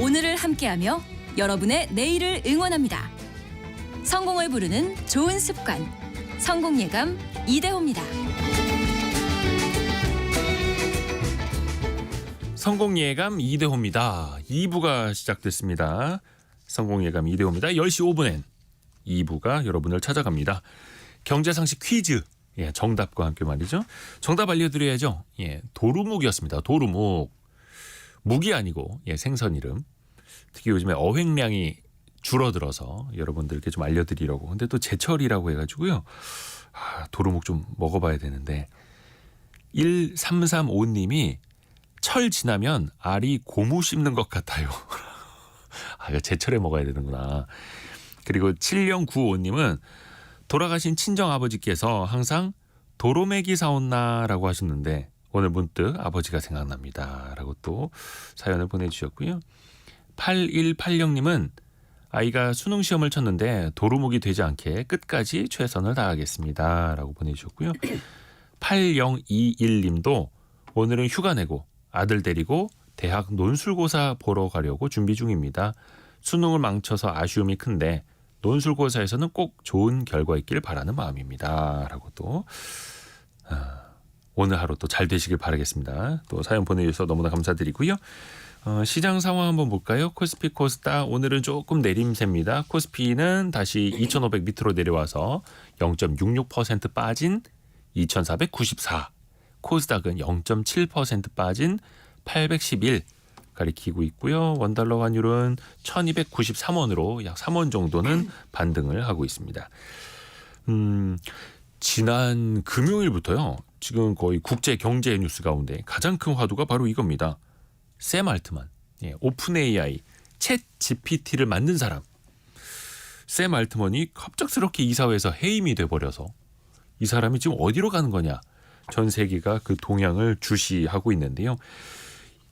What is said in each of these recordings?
오늘을 함께하며 여러분의 내일을 응원합니다. 성공을 부르는 좋은 습관, 성공예감 이대호입니다. 성공예감 이대호입니다. 2부가 시작됐습니다. 성공예감 이대호입니다. 10시 5분엔 2부가 여러분을 찾아갑니다. 경제상식 퀴즈. 정답과 함께 말이죠. 정답 알려드려야죠. 도루묵이었습니다. 도루묵. 묵이 아니고 생선 이름. 특히 요즘에 어획량이 줄어들어서 여러분들께 좀 알려드리려고. 근데 또 제철이라고 해가지고요. 도루묵 좀 먹어봐야 되는데 1335님이 철 지나면 알이 고무 씹는 것 같아요. 제철에 먹어야 되는구나. 그리고 7095님은 돌아가신 친정아버지께서 항상 도로매기 사온나라고 하셨는데 오늘 문득 아버지가 생각납니다. 라고 또 사연을 보내주셨고요. 8180님은 아이가 수능시험을 쳤는데 도루묵이 되지 않게 끝까지 최선을 다하겠습니다. 라고 보내주셨고요. 8021님도 오늘은 휴가 내고 아들 데리고 대학 논술고사 보러 가려고 준비 중입니다. 수능을 망쳐서 아쉬움이 큰데 논술고사에서는 꼭 좋은 결과 있길 바라는 마음입니다. 라고 또 오늘 하루 또 잘 되시길 바라겠습니다. 또 사연 보내주셔서 너무나 감사드리고요. 시장 상황 한번 볼까요? 코스피 코스닥 오늘은 조금 내림세입니다. 코스피는 다시 2,500 밑으로 내려와서 0.66% 빠진 2,494. 코스닥은 0.7% 빠진 811 가리키고 있고요. 원달러 환율은 1293원으로 약 3원 정도는 반등을 하고 있습니다. 지난 금요일부터요. 지금 거의 국제 경제 뉴스 가운데 가장 큰 화두가 바로 이겁니다. 샘 알트만, 오픈 AI, 챗 GPT를 만든 사람. 샘 알트먼이 갑작스럽게 이사회에서 해임이 돼버려서 이 사람이 지금 어디로 가는 거냐. 전 세계가 그 동향을 주시하고 있는데요.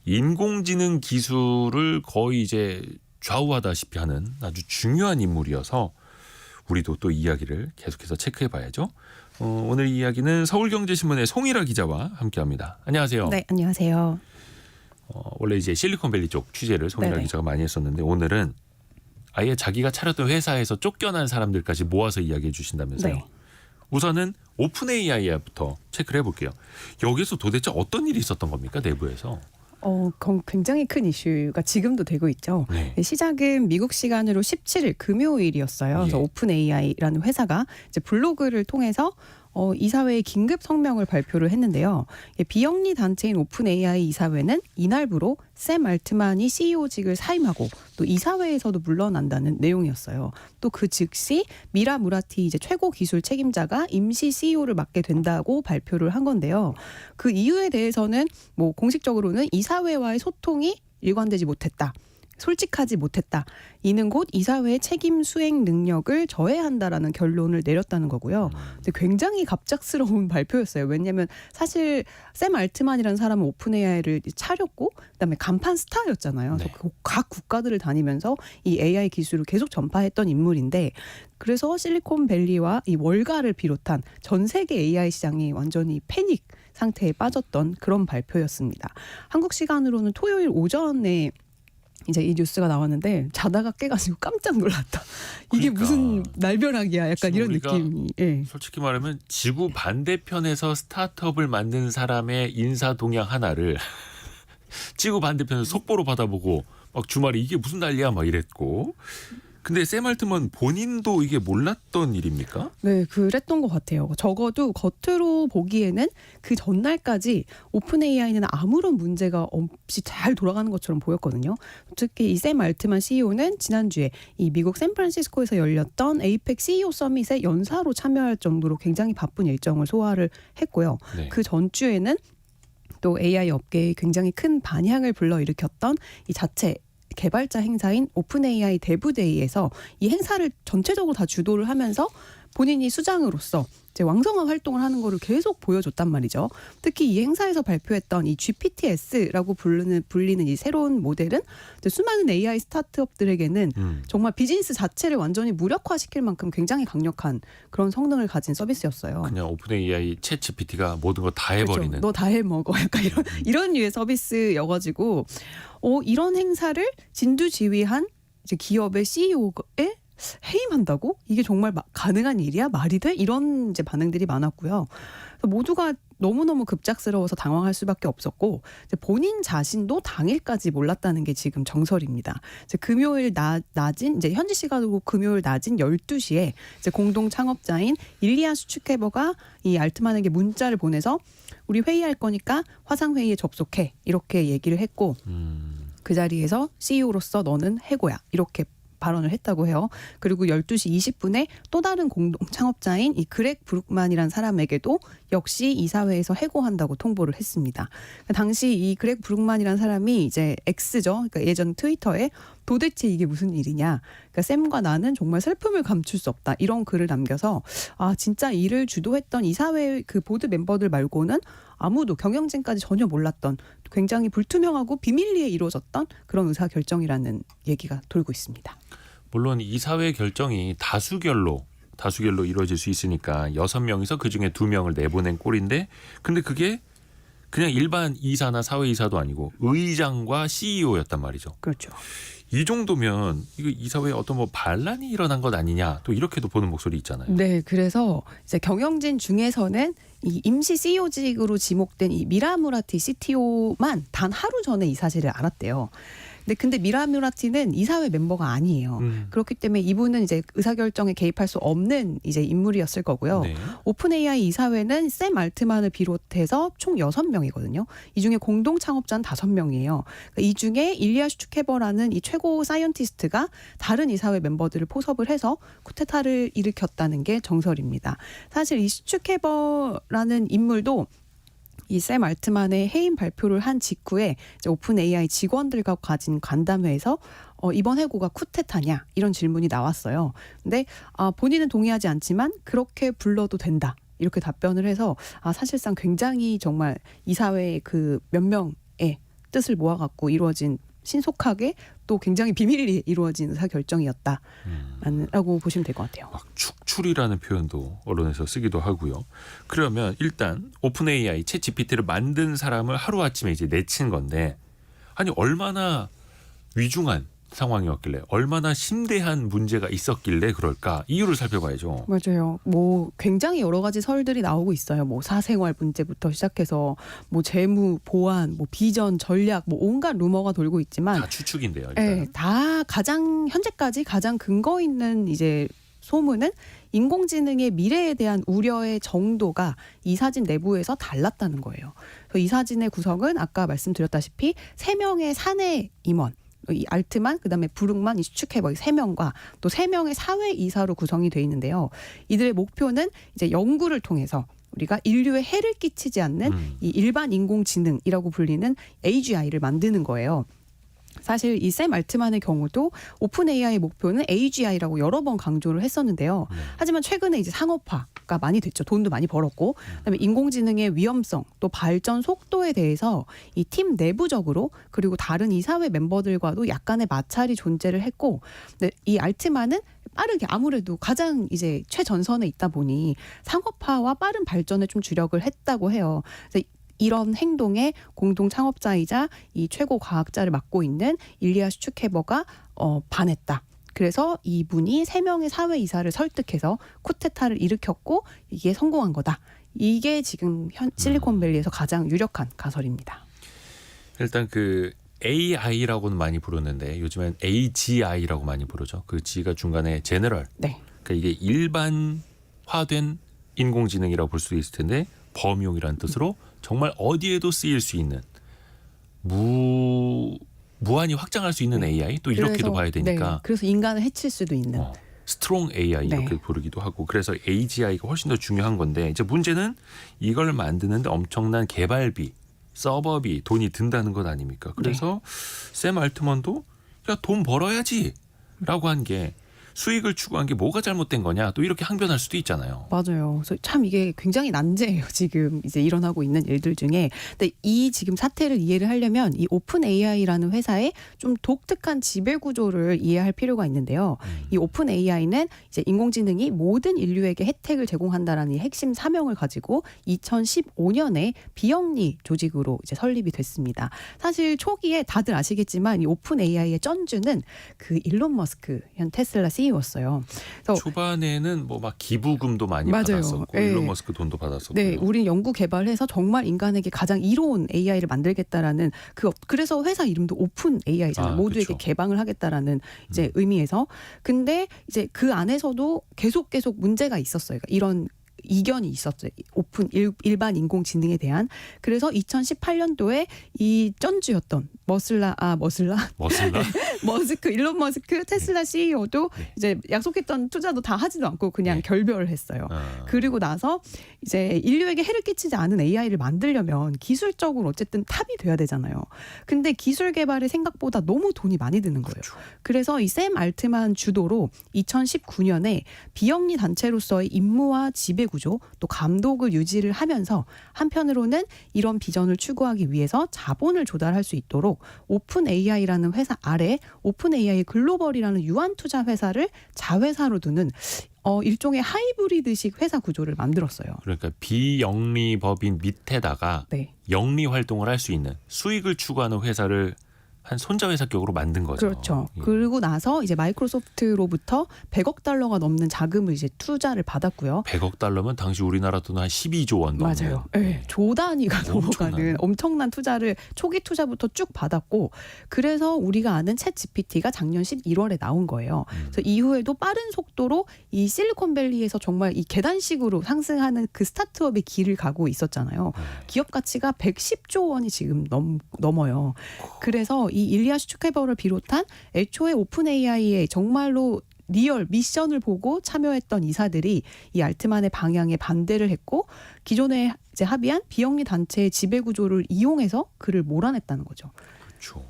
인공지능 기술을 거의 이제 좌우하다시피 하는 아주 중요한 인물이어서 우리도 또 이야기를 계속해서 체크해 봐야죠. 오늘 이야기는 서울경제신문의 송일아 기자와 함께합니다. 안녕하세요. 네, 안녕하세요. 원래 이제 실리콘밸리 쪽 취재를 송일아 네네. 기자가 많이 했었는데 오늘은 아예 자기가 차렸던 회사에서 쫓겨난 사람들까지 모아서 이야기해 주신다면서요. 네. 우선은 오픈 AI부터 체크를 해볼게요. 여기서 도대체 어떤 일이 있었던 겁니까? 내부에서. 굉장히 큰 이슈가 지금도 되고 있죠. 네. 시작은 미국 시간으로 17일 금요일이었어요. 그래서 오픈 AI라는 회사가 이제 블로그를 통해서 이사회에 긴급 성명을 발표를 했는데요. 비영리 단체인 오픈 AI 이사회는 이날부로 샘 알트만이 CEO직을 사임하고 또 이사회에서도 물러난다는 내용이었어요. 또 그 즉시 미라 무라티 이제 최고 기술 책임자가 임시 CEO를 맡게 된다고 발표를 한 건데요. 그 이유에 대해서는 뭐 공식적으로는 이사회와의 소통이 일관되지 못했다. 솔직하지 못했다. 이는 곧 이사회의 책임 수행 능력을 저해한다라는 결론을 내렸다는 거고요. 근데 굉장히 갑작스러운 발표였어요. 왜냐하면 사실 샘 알트만이라는 사람은 오픈 AI를 차렸고 그다음에 간판 스타였잖아요. 네. 그래서 각 국가들을 다니면서 이 AI 기술을 계속 전파했던 인물인데 그래서 실리콘밸리와 이 월가를 비롯한 전 세계 AI 시장이 완전히 패닉 상태에 빠졌던 그런 발표였습니다. 한국 시간으로는 토요일 오전에 이제 이 뉴스가 나왔는데 자다가 깨가지고 깜짝 놀랐다. 이게 그러니까. 무슨 날벼락이야. 약간 이런 우리가 느낌이. 예. 솔직히 말하면 지구 반대편에서 스타트업을 만든 사람의 인사 동향 하나를 지구 반대편에서 속보로 받아보고 막 주말에 이게 무슨 난리야 막 이랬고. 근데 샘 알트먼 본인도 이게 몰랐던 일입니까? 네, 그랬던 것 같아요. 적어도 겉으로 보기에는 그 전날까지 오픈 AI는 아무런 문제가 없이 잘 돌아가는 것처럼 보였거든요. 특히 이 샘 알트만 CEO는 지난주에 이 미국 샌프란시스코에서 열렸던 에이펙 CEO 서밋에 연사로 참여할 정도로 굉장히 바쁜 일정을 소화를 했고요. 네. 그 전주에는 또 AI 업계에 굉장히 큰 반향을 불러일으켰던 이 자체 개발자 행사인 오픈 AI 대부데이에서 이 행사를 전체적으로 다 주도를 하면서 본인이 수장으로서 이제 왕성한 활동을 하는 거를 계속 보여줬단 말이죠. 특히 이 행사에서 발표했던 이 GPTS라고 불리는 이 새로운 모델은 이제 수많은 AI 스타트업들에게는 정말 비즈니스 자체를 완전히 무력화시킬 만큼 굉장히 강력한 그런 성능을 가진 서비스였어요. 그냥 오픈 AI 챗 GPT가 모든 거 다 해버리는. 그렇죠. 너 다 해먹어. 약간 이런 류의 서비스여가지고 이런 행사를 진두지휘한 이제 기업의 CEO에 해임한다고? 이게 정말 가능한 일이야? 말이 돼? 이런 이제 반응들이 많았고요. 모두가 너무너무 급작스러워서 당황할 수밖에 없었고 이제 본인 자신도 당일까지 몰랐다는 게 지금 정설입니다. 이제 금요일 낮인 이제 현지 시간으로 금요일 낮인 12시에 이제 공동 창업자인 일리아 슈츠케버가 이 알트만에게 문자를 보내서 우리 회의할 거니까 화상 회의에 접속해 이렇게 얘기를 했고 그 자리에서 CEO로서 너는 해고야 이렇게 발언을 했다고 해요. 그리고 12시 20분에 또 다른 공동 창업자인 이 그렉 브룩만이라는 사람에게도 역시 이사회에서 해고한다고 통보를 했습니다. 당시 이 그렉 브룩만이라는 사람이 이제 X죠. 그러니까 예전 트위터에 도대체 이게 무슨 일이냐. 그러니까 샘과 나는 정말 슬픔을 감출 수 없다. 이런 글을 남겨서 진짜 일을 주도했던 이사회 그 보드 멤버들 말고는 아무도 경영진까지 전혀 몰랐던 굉장히 불투명하고 비밀리에 이루어졌던 그런 의사결정이라는 얘기가 돌고 있습니다. 물론 이사회 결정이 다수결로 이루어질 수 있으니까 6명이서 그중에 2명을 내보낸 꼴인데 근데 그게 그냥 일반 이사나 사회이사도 아니고 의장과 CEO였단 말이죠. 그렇죠. 이 정도면 이거 이사회에 어떤 뭐 반란이 일어난 것 아니냐 또 이렇게도 보는 목소리 있잖아요. 네, 그래서 이제 경영진 중에서는 이 임시 CEO직으로 지목된 이 미라무라티 CTO만 단 하루 전에 이 사실을 알았대요. 근데 미라무라티는 이사회 멤버가 아니에요. 그렇기 때문에 이분은 이제 의사결정에 개입할 수 없는 이제 인물이었을 거고요. 네. 오픈 AI 이사회는 샘 알트만을 비롯해서 총 6명이거든요. 이 중에 공동 창업자는 5명이에요. 그러니까 이 중에 일리아 슈츠케버라는 이 최고 사이언티스트가 다른 이사회 멤버들을 포섭을 해서 쿠데타를 일으켰다는 게 정설입니다. 사실 이 슈츠케버라는 인물도 이 샘 알트만의 해임 발표를 한 직후에 이제 오픈 AI 직원들과 가진 간담회에서 이번 해고가 쿠데타냐 이런 질문이 나왔어요. 근데 본인은 동의하지 않지만 그렇게 불러도 된다 이렇게 답변을 해서 사실상 굉장히 정말 이사회의 그 몇 명의 뜻을 모아갖고 이루어진 신속하게 또 굉장히 비밀리에 이루어진 의사결정이었다라고 보시면 될 것 같아요. 막 축출이라는 표현도 언론에서 쓰기도 하고요. 그러면 일단 오픈 AI 챗 GPT를 만든 사람을 하루아침에 이제 내친 건데 아니 얼마나 위중한 상황이었길래 얼마나 심대한 문제가 있었길래 그럴까 이유를 살펴봐야죠. 맞아요. 뭐 굉장히 여러 가지 설들이 나오고 있어요. 뭐 사생활 문제부터 시작해서 뭐 재무, 보안, 뭐 비전, 전략, 뭐 온갖 루머가 돌고 있지만 다 추측인데요. 일단. 네, 다 현재까지 가장 근거 있는 이제 소문은 인공지능의 미래에 대한 우려의 정도가 이 사진 내부에서 달랐다는 거예요. 그래서 이 사진의 구성은 아까 말씀드렸다시피 3명의 사내 임원 이 알트만, 그다음에 브룩만, 이 슈츠케버 이 3명과 또 3명의 사회 이사로 구성이 돼 있는데요. 이들의 목표는 이제 연구를 통해서 우리가 인류에 해를 끼치지 않는 이 일반 인공지능이라고 불리는 AGI를 만드는 거예요. 사실 이 샘 알트만의 경우도 오픈 AI의 목표는 AGI라고 여러 번 강조를 했었는데요. 하지만 최근에 이제 상업화가 많이 됐죠. 돈도 많이 벌었고, 그다음에 인공지능의 위험성 또 발전 속도에 대해서 이 팀 내부적으로 그리고 다른 이사회 멤버들과도 약간의 마찰이 존재를 했고, 근데 이 알트만은 빠르게 아무래도 가장 이제 최전선에 있다 보니 상업화와 빠른 발전에 좀 주력을 했다고 해요. 그래서 이런 행동에 공동 창업자이자 이 최고 과학자를 맡고 있는 일리아 슈츠케버가 반했다. 그래서 이분이 3명의 사회 이사를 설득해서 쿠데타를 일으켰고 이게 성공한 거다. 이게 지금 실리콘밸리에서 가장 유력한 가설입니다. 일단 그 AI라고는 많이 부르는데 요즘엔 AGI라고 많이 부르죠. 그 G가 중간에 제너럴. 네. 그러니까 이게 일반화된 인공지능이라고 볼 수 있을 텐데 범용이라는 뜻으로 정말 어디에도 쓰일 수 있는 무한히 확장할 수 있는 AI 또 이렇게도 봐야 되니까. 네, 그래서 인간을 해칠 수도 있는. 스트롱 AI 이렇게 부르기도 하고 그래서 AGI가 훨씬 더 중요한 건데 이제 문제는 이걸 만드는데 엄청난 개발비, 서버비, 돈이 든다는 것 아닙니까? 그래서 샘 알트만도 야, 돈 벌어야지 라고 한 게 수익을 추구한 게 뭐가 잘못된 거냐 또 이렇게 항변할 수도 있잖아요. 맞아요. 그래서 참 이게 굉장히 난제예요. 지금 이제 일어나고 있는 일들 중에. 근데 이 지금 사태를 이해를 하려면 이 오픈 AI라는 회사의 좀 독특한 지배 구조를 이해할 필요가 있는데요. 이 오픈 AI는 이제 인공지능이 모든 인류에게 혜택을 제공한다라는 이 핵심 사명을 가지고 2015년에 비영리 조직으로 이제 설립이 됐습니다. 사실 초기에 다들 아시겠지만 이 오픈 AI의 쩐주는 그 일론 머스크 현 테슬라 CEO였어요. 그래서 초반에는 뭐 막 기부금도 많이 맞아요. 받았었고 네. 일론 머스크 돈도 받았었고. 네, 우린 연구 개발해서 정말 인간에게 가장 이로운 AI를 만들겠다라는 그래서 회사 이름도 오픈 AI잖아요. 모두에게 그렇죠. 개방을 하겠다라는 이제 의미에서. 근데 이제 그 안에서도 계속 문제가 있었어요. 그러니까 이런 이견이 있었죠. 오픈 일반 인공지능에 대한. 그래서 2018년도에 이 쩐주였던 머스라 머스크 일론 머스크 테슬라 CEO도 네. 이제 약속했던 투자도 다 하지도 않고 그냥 네. 결별을 했어요. 그리고 나서 이제 인류에게 해를 끼치지 않은 AI를 만들려면 기술적으로 어쨌든 탑이 돼야 되잖아요. 근데 기술 개발에 생각보다 너무 돈이 많이 드는 거예요. 그렇죠. 그래서 이 샘 알트만 주도로 2019년에 비영리 단체로서의 임무와 지배 구조 또 감독을 유지를 하면서 한편으로는 이런 비전을 추구하기 위해서 자본을 조달할 수 있도록 오픈 AI라는 회사 아래 오픈 AI 글로벌이라는 유한 투자 회사를 자회사로 두는 일종의 하이브리드식 회사 구조를 만들었어요. 그러니까 비영리 법인 밑에다가 네. 영리 활동을 할 수 있는 수익을 추구하는 회사를 한 손자회사격으로 만든 거죠. 그렇죠. 예. 그리고 나서 이제 마이크로소프트로부터 100억 달러가 넘는 자금을 이제 투자를 받았고요. 100억 달러면 당시 우리나라 돈 한 12조 원 넘는. 맞아요. 네, 조 단위가 엄청난. 넘어가는 엄청난 투자를 초기 투자부터 쭉 받았고 그래서 우리가 아는 챗 GPT가 작년 11월에 나온 거예요. 그래서 이후에도 빠른 속도로 이 실리콘밸리에서 정말 이 계단식으로 상승하는 그 스타트업의 길을 가고 있었잖아요. 기업 가치가 110조 원이 지금 넘어요. 그래서 이 일리아 슈츠케버를 비롯한 애초에 오픈 AI의 정말로 리얼 미션을 보고 참여했던 이사들이 이 알트만의 방향에 반대를 했고 기존에 이제 합의한 비영리 단체의 지배 구조를 이용해서 그를 몰아냈다는 거죠. 그렇죠.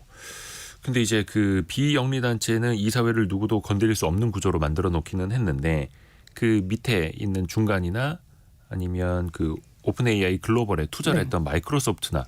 근데 이제 그 비영리 단체는 이사회를 누구도 건드릴 수 없는 구조로 만들어 놓기는 했는데 그 밑에 있는 중간이나 아니면 그 오픈 AI 글로벌에 투자를 네. 했던 마이크로소프트나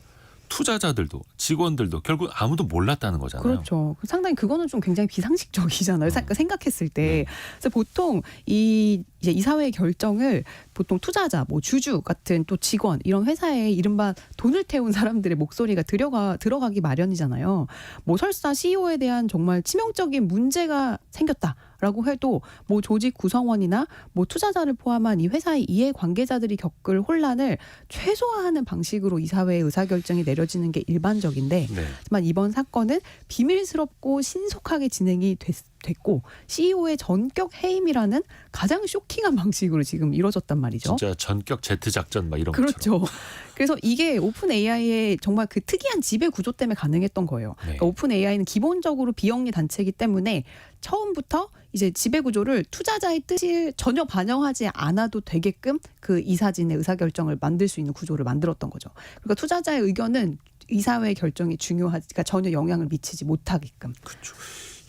투자자들도 직원들도 결국 아무도 몰랐다는 거잖아요. 그렇죠. 상당히 그거는 좀 굉장히 비상식적이잖아요. 생각했을 때. 그래서 보통 이제 이사회의 결정을 보통 투자자, 뭐 주주 같은 또 직원 이런 회사에 이른바 돈을 태운 사람들의 목소리가 들어가기 마련이잖아요. 뭐 설사 CEO에 대한 정말 치명적인 문제가 생겼다라고 해도 뭐 조직 구성원이나 뭐 투자자를 포함한 이 회사의 이해 관계자들이 겪을 혼란을 최소화하는 방식으로 이사회의 의사결정이 내려지는 게 일반적인데 네. 하지만 이번 사건은 비밀스럽고 신속하게 진행이 됐고 CEO의 전격 해임이라는 가장 쇼킹한 방식으로 지금 이루어졌단 말이죠. 진짜 전격 제트 작전 막 이런 것처럼. 그렇죠. 그래서 이게 오픈 AI의 정말 그 특이한 지배 구조 때문에 가능했던 거예요. 네. 그러니까 오픈 AI는 기본적으로 비영리 단체이기 때문에 처음부터 이제 지배 구조를 투자자의 뜻을 전혀 반영하지 않아도 되게끔 그 이사진의 의사결정을 만들 수 있는 구조를 만들었던 거죠. 그러니까 투자자의 의견은 이사회의 결정이 중요하니까 전혀 영향을 미치지 못하게끔. 그렇죠.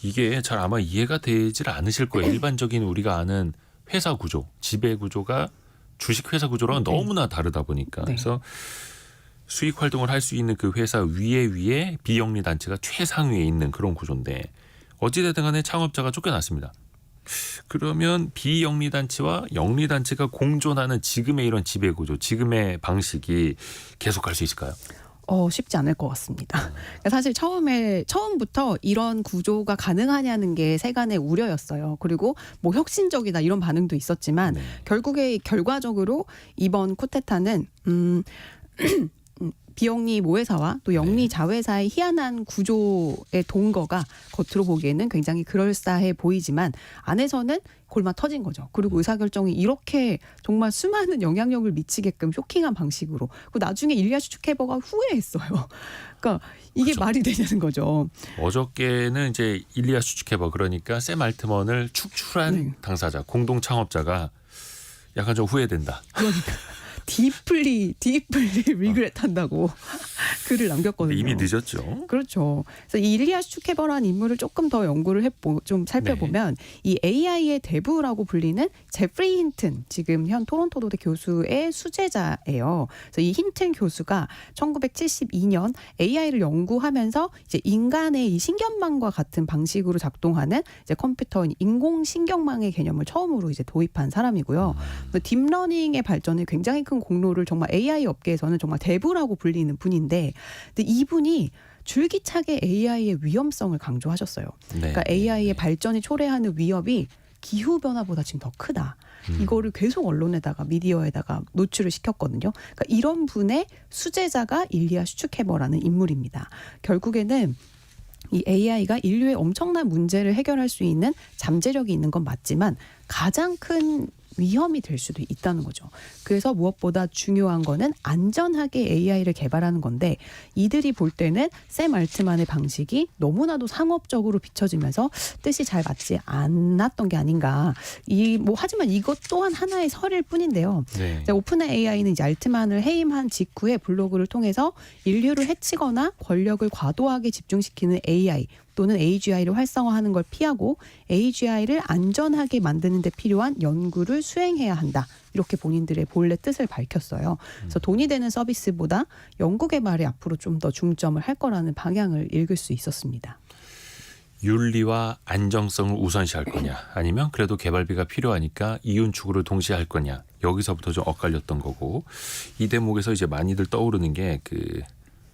이게 잘 아마 이해가 되질 않으실 거예요. 일반적인 우리가 아는 회사 구조, 지배 구조가 주식 회사 구조랑 네. 너무나 다르다 보니까 네. 그래서 수익 활동을 할 수 있는 그 회사 위에 비영리 단체가 최상위에 있는 그런 구조인데 어찌됐든 간에 창업자가 쫓겨났습니다. 그러면 비영리 단체와 영리 단체가 공존하는 지금의 이런 지배 구조, 지금의 방식이 계속할 수 있을까요? 쉽지 않을 것 같습니다. 사실 처음부터 이런 구조가 가능하냐는 게 세간의 우려였어요. 그리고 뭐 혁신적이다 이런 반응도 있었지만 네. 결과적으로 이번 쿠데타는 비영리 모회사와 또 영리 자회사의 희한한 구조의 동거가 겉으로 보기에는 굉장히 그럴싸해 보이지만 안에서는 골마 터진 거죠. 그리고 의사결정이 이렇게 정말 수많은 영향력을 미치게끔 쇼킹한 방식으로. 그리고 나중에 일리아 슈츠케버가 후회했어요. 그러니까 이게 그렇죠. 말이 되냐는 거죠. 어저께는 이제 일리아 슈츠케버 그러니까 샘 알트먼을 축출한 네. 당사자, 공동 창업자가 약간 좀 후회된다. 그러니까 딥플리 리그렛한다고 글을 남겼거든요. 이미 늦었죠. 그렇죠. 그래서 이 일리아 슈케버라는 인물을 조금 더 연구를 좀 살펴보면 이 AI의 대부라고 불리는 제프리 힌튼, 지금 현 토론토도대 교수의 수제자예요. 그래서 이 힌튼 교수가 1972년 AI를 연구하면서 이제 인간의 이 신경망과 같은 방식으로 작동하는 이제 컴퓨터인 인공신경망의 개념을 처음으로 이제 도입한 사람이고요. 딥러닝의 발전에 굉장히 큰 공로를 정말 AI 업계에서는 정말 대부라고 불리는 분인데, 근데 이분이 줄기차게 AI의 위험성을 강조하셨어요. 그러니까 AI의 발전이 초래하는 위협이 기후 변화보다 지금 더 크다. 이거를 계속 언론에다가 미디어에다가 노출을 시켰거든요. 그러니까 이런 분의 수제자가 일리아 슈츠케버라는 인물입니다. 결국에는 이 AI가 인류의 엄청난 문제를 해결할 수 있는 잠재력이 있는 건 맞지만 가장 큰 위험이 될 수도 있다는 거죠. 그래서 무엇보다 중요한 거는 안전하게 AI를 개발하는 건데, 이들이 볼 때는 샘 알트만의 방식이 너무나도 상업적으로 비춰지면서 뜻이 잘 맞지 않았던 게 아닌가. 하지만 이것 또한 하나의 설일 뿐인데요. 네. 오픈 AI는 이제 알트만을 해임한 직후에 블로그를 통해서 인류를 해치거나 권력을 과도하게 집중시키는 AI 또는 AGI를 활성화하는 걸 피하고 AGI를 안전하게 만드는 데 필요한 연구를 수행해야 한다. 이렇게 본인들의 본래 뜻을 밝혔어요. 그래서 돈이 되는 서비스보다 연구 개발에 앞으로 좀 더 중점을 할 거라는 방향을 읽을 수 있었습니다. 윤리와 안정성을 우선시할 거냐, 아니면 그래도 개발비가 필요하니까 이윤 추구를 동시에 할 거냐, 여기서부터 좀 엇갈렸던 거고, 이 대목에서 이제 많이들 떠오르는 게 그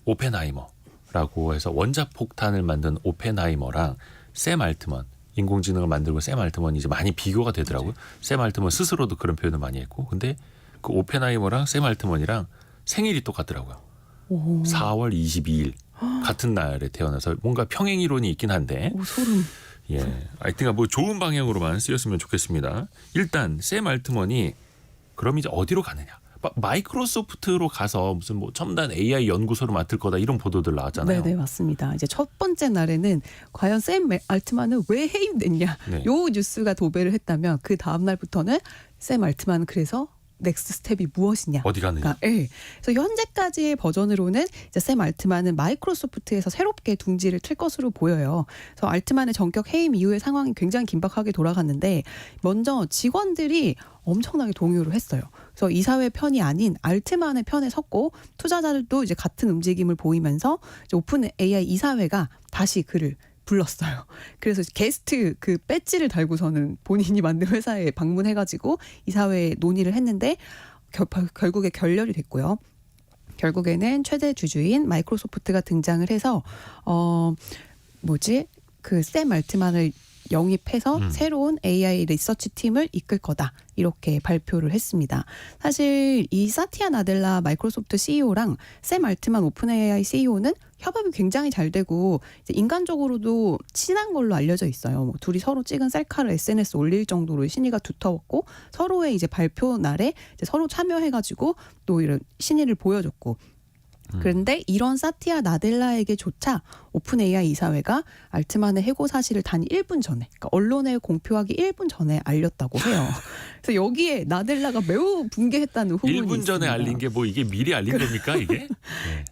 오펜하이머라고 해서 원자폭탄을 만든 오펜하이머랑 샘 알트먼, 인공지능을 만들고 샘 알트먼이 이제 많이 비교가 되더라고요. 샘 알트먼 스스로도 그런 표현을 많이 했고, 근데 그 오펜하이머랑 샘 알트먼이랑 생일이 똑같더라고요. 4월 22일 같은 날에 태어나서 뭔가 평행 이론이 있긴 한데, 소름. 예, 하여튼 뭐 좋은 방향으로만 쓰였으면 좋겠습니다. 일단 샘 알트먼이 그럼 이제 어디로 가느냐? 마이크로소프트로 가서 무슨 뭐 첨단 AI 연구소를 맡을 거다, 이런 보도들 나왔잖아요. 네, 맞습니다. 이제 첫 번째 날에는 과연 샘 알트만은 왜 해임됐냐? 네. 요 뉴스가 도배를 했다면, 그 다음 날부터는 샘 알트만은 그래서 넥스트 스텝이 무엇이냐? 어디 가느냐? 네. 그래서 현재까지의 버전으로는 이제 샘 알트만은 마이크로소프트에서 새롭게 둥지를 틀 것으로 보여요. 그래서 알트만의 전격 해임 이후의 상황이 굉장히 긴박하게 돌아갔는데, 먼저 직원들이 엄청나게 동요를 했어요. 그래서 이사회 편이 아닌 알트만의 편에 섰고, 투자자들도 이제 같은 움직임을 보이면서 이제 오픈 AI 이사회가 다시 그를 불렀어요. 그래서 게스트 그 배지를 달고서는 본인이 만든 회사에 방문해가지고 이사회에 논의를 했는데, 결국에 결렬이 됐고요. 결국에는 최대 주주인 마이크로소프트가 등장을 해서 그 샘 알트만을 영입해서 새로운 AI 리서치 팀을 이끌 거다, 이렇게 발표를 했습니다. 사실 이 사티아 나델라 마이크로소프트 CEO랑 샘 알트만 오픈 AI CEO는 협업이 굉장히 잘 되고 이제 인간적으로도 친한 걸로 알려져 있어요. 뭐 둘이 서로 찍은 셀카를 SNS 올릴 정도로 신의가 두터웠고, 서로의 이제 발표 날에 이제 서로 참여해가지고 또 이런 신의를 보여줬고. 그런데 이런 사티아 나델라에게조차 오픈 AI 이사회가 알트만의 해고 사실을 단 1분 전에, 그러니까 언론에 공표하기 1분 전에 알렸다고 해요. 그래서 여기에 나델라가 매우 붕괴했다는 후문이 1분 전에 있습니다. 알린 게 뭐 이게 미리 알린 겁니까 이게? 네.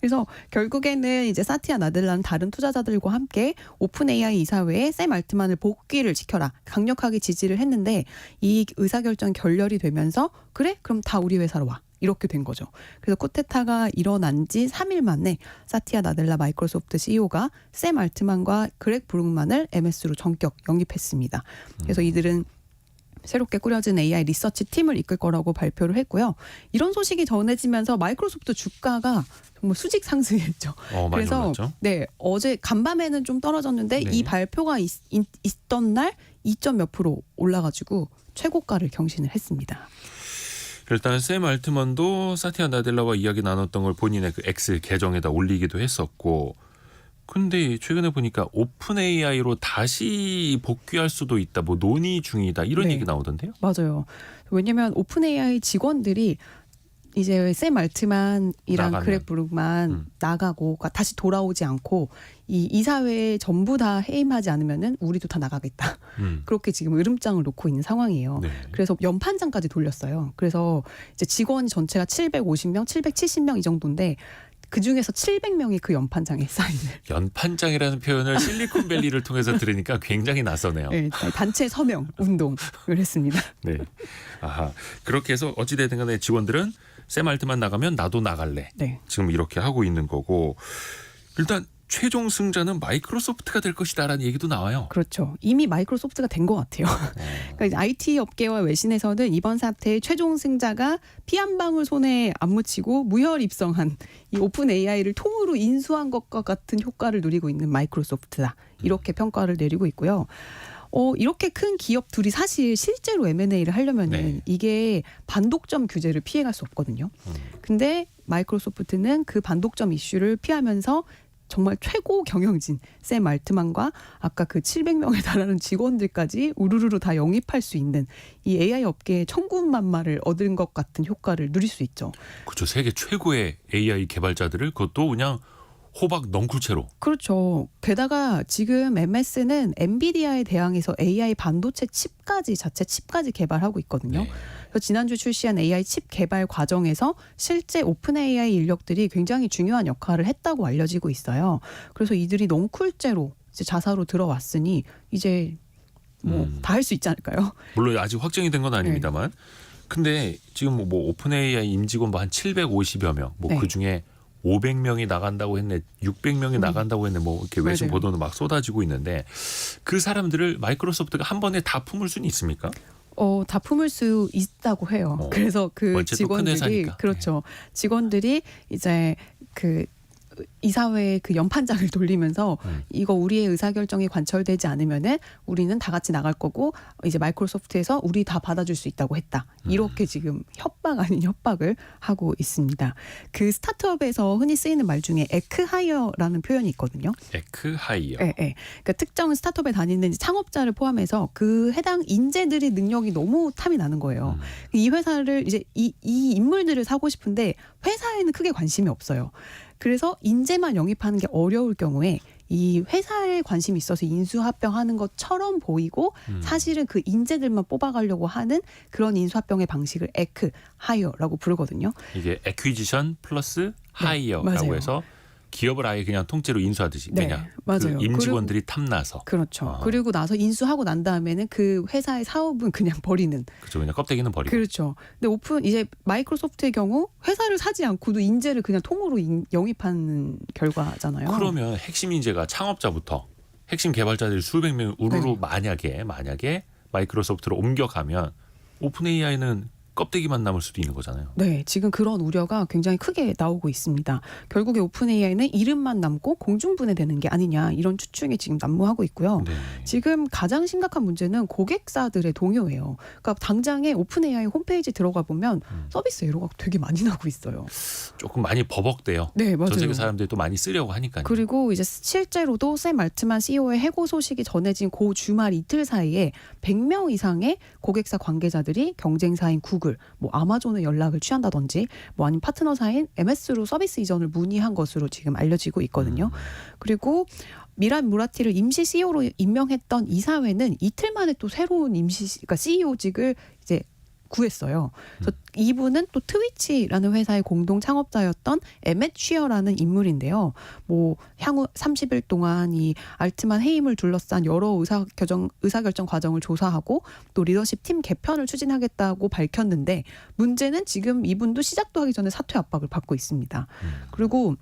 그래서 결국에는 이제 사티아 나델라는 다른 투자자들과 함께 오픈 AI 이사회에 샘 알트만을 복귀를 시켜라, 강력하게 지지를 했는데, 이 의사결정 결렬이 되면서 그래? 그럼 다 우리 회사로 와. 이렇게 된 거죠. 그래서 쿠데타가 일어난 지 3일 만에 사티아 나델라 마이크로소프트 CEO가 샘 알트만과 그렉 브룩만을 MS로 전격 영입했습니다. 그래서 이들은 새롭게 꾸려진 AI 리서치 팀을 이끌 거라고 발표를 했고요. 이런 소식이 전해지면서 마이크로소프트 주가가 정말 수직 상승했죠. 많이 그래서 올랐죠? 네, 어제 간밤에는 좀 떨어졌는데 네. 이 발표가 있던 날 2점 몇 프로 올라가지고 최고가를 경신을 했습니다. 일단 샘 알트먼도 사티아 나델라와 이야기 나눴던 걸 본인의 그 X 계정에다 올리기도 했었고, 근데 최근에 보니까 오픈 AI로 다시 복귀할 수도 있다, 뭐 논의 중이다, 이런 네. 얘기 나오던데요? 맞아요. 왜냐하면 오픈 AI 직원들이 이제 샘 알트만이랑 나가면. 그렉 브룩만 나가고 다시 돌아오지 않고 이 이사회에 전부 다 해임하지 않으면은 우리도 다 나가겠다. 그렇게 지금 으름장을 놓고 있는 상황이에요. 네. 그래서 연판장까지 돌렸어요. 그래서 이제 직원 전체가 750명, 770명 이 정도인데 그 중에서 700명이 그 연판장에 사인을. 연판장이라는 표현을 실리콘밸리를 통해서 들으니까 굉장히 낯서네요. 네, 단체 서명 운동을 했습니다. 네. 아하. 그렇게 해서 어찌되든 간에 직원들은 샘 알트만 나가면 나도 나갈래. 네. 지금 이렇게 하고 있는 거고 일단 최종 승자는 마이크로소프트가 될 것이다라는 얘기도 나와요. 그렇죠. 이미 마이크로소프트가 된 것 같아요. 그러니까 이제 IT 업계와 외신에서는 이번 사태의 최종 승자가 피 한 방울 손에 안 묻히고 무혈 입성한 이 오픈 AI를 통으로 인수한 것과 같은 효과를 누리고 있는 마이크로소프트다. 이렇게 평가를 내리고 있고요. 이렇게 큰 기업 둘이 사실 실제로 M&A를 하려면은 네. 이게 반독점 규제를 피해갈 수 없거든요. 근데 마이크로소프트는 그 반독점 이슈를 피하면서 정말 최고 경영진 샘 알트만과 아까 그 700명에 달하는 직원들까지 우르르르 다 영입할 수 있는 이 AI 업계의 천군만마를 얻은 것 같은 효과를 누릴 수 있죠. 그렇죠. 세계 최고의 AI 개발자들을 그것도 그냥 호박 넝쿨채로. 그렇죠. 게다가 지금 MS는 엔비디아에 대항해서 AI 반도체 칩까지 자체 칩까지 개발하고 있거든요. 네. 그래서 지난주 출시한 AI 칩 개발 과정에서 실제 오픈 AI 인력들이 굉장히 중요한 역할을 했다고 알려지고 있어요. 그래서 이들이 넝쿨째로 이제 자사로 들어왔으니 이제 뭐 다 할 수 있지 않을까요? 물론 아직 확정이 된 건 아닙니다만. 근데 지금 뭐 오픈 AI 임직원 뭐 한 750여 명, 뭐 네. 그 중에 500명이 나간다고 했네, 600명이 나간다고 했네, 뭐 이렇게 외신 맞아요. 보도는 막 쏟아지고 있는데 그 사람들을 마이크로소프트가 한 번에 다 품을 수는 있습니까? 다 품을 수 있다고 해요. 그래서 그 어쨌든 큰 직원들이 회사니까. 그렇죠. 직원들이 이제 그 이사회의 그 연판장을 돌리면서 이거 우리의 의사결정이 관철되지 않으면은 우리는 다 같이 나갈 거고 이제 마이크로소프트에서 우리 다 받아줄 수 있다고 했다. 이렇게 지금 협박 아닌 협박을 하고 있습니다. 그 스타트업에서 흔히 쓰이는 말 중에 에크하이어라는 표현이 있거든요. 에크하이어. 네, 네. 그러니까 특정 스타트업에 다니는 창업자를 포함해서 그 해당 인재들의 능력이 너무 탐이 나는 거예요. 이 회사를 이제 이 인물들을 사고 싶은데 회사에는 크게 관심이 없어요. 그래서 인재만 영입하는 게 어려울 경우에 이 회사에 관심이 있어서 인수합병하는 것처럼 보이고 사실은 그 인재들만 뽑아가려고 하는 그런 인수합병의 방식을 에크 하이어라고 부르거든요. 이게 에퀴지션 플러스 하이어라고 맞아요. 해서 기업을 아예 그냥 통째로 인수하듯이. 네, 왜냐? 맞아요. 그 임직원들이 탐나서. 그렇죠. 그리고 나서 인수하고 난 다음에는 그 회사의 사업은 그냥 버리는. 그렇죠. 그냥 껍데기는 버리고. 그렇죠. 근데 이제 마이크로소프트의 경우 회사를 사지 않고도 인재를 그냥 통으로 영입하는 결과잖아요. 그러면 핵심 인재가 창업자부터 핵심 개발자들이 수백 명 우르르 네. 만약에 마이크로소프트로 옮겨가면 오픈 AI는 껍데기만 남을 수도 있는 거잖아요. 네, 지금 그런 우려가 굉장히 크게 나오고 있습니다. 결국에 오픈 AI는 이름만 남고 공중분해되는 게 아니냐 이런 추측이 지금 난무하고 있고요. 네. 지금 가장 심각한 문제는 고객사들의 동요예요. 그러니까 당장에 오픈 AI 홈페이지 들어가 보면 서비스 에러가 되게 많이 나고 있어요. 조금 많이 버벅대요. 네, 맞아요. 전 세계 사람들이 또 많이 쓰려고 하니까요. 그리고 이제 실제로도 샘 알트만 CEO의 해고 소식이 전해진 그 주말 이틀 사이에 100명 이상의 고객사 관계자들이 경쟁사인 구글, 뭐 아마존의 연락을 취한다든지 뭐 아니면 파트너사인 MS로 서비스 이전을 문의한 것으로 지금 알려지고 있거든요. 그리고 미란 무라티를 임시 CEO로 임명했던 이사회는 이틀 만에 또 새로운 그러니까 CEO직을 이제 구했어요. 그래서 이분은 또 트위치라는 회사의 공동 창업자였던 에멧 쉬어라는 인물인데요. 뭐 향후 30일 동안 이 알트만 해임을 둘러싼 여러 의사결정 과정을 조사하고 또 리더십 팀 개편을 추진하겠다고 밝혔는데 문제는 지금 이분도 시작도 하기 전에 사퇴 압박을 받고 있습니다. 그리고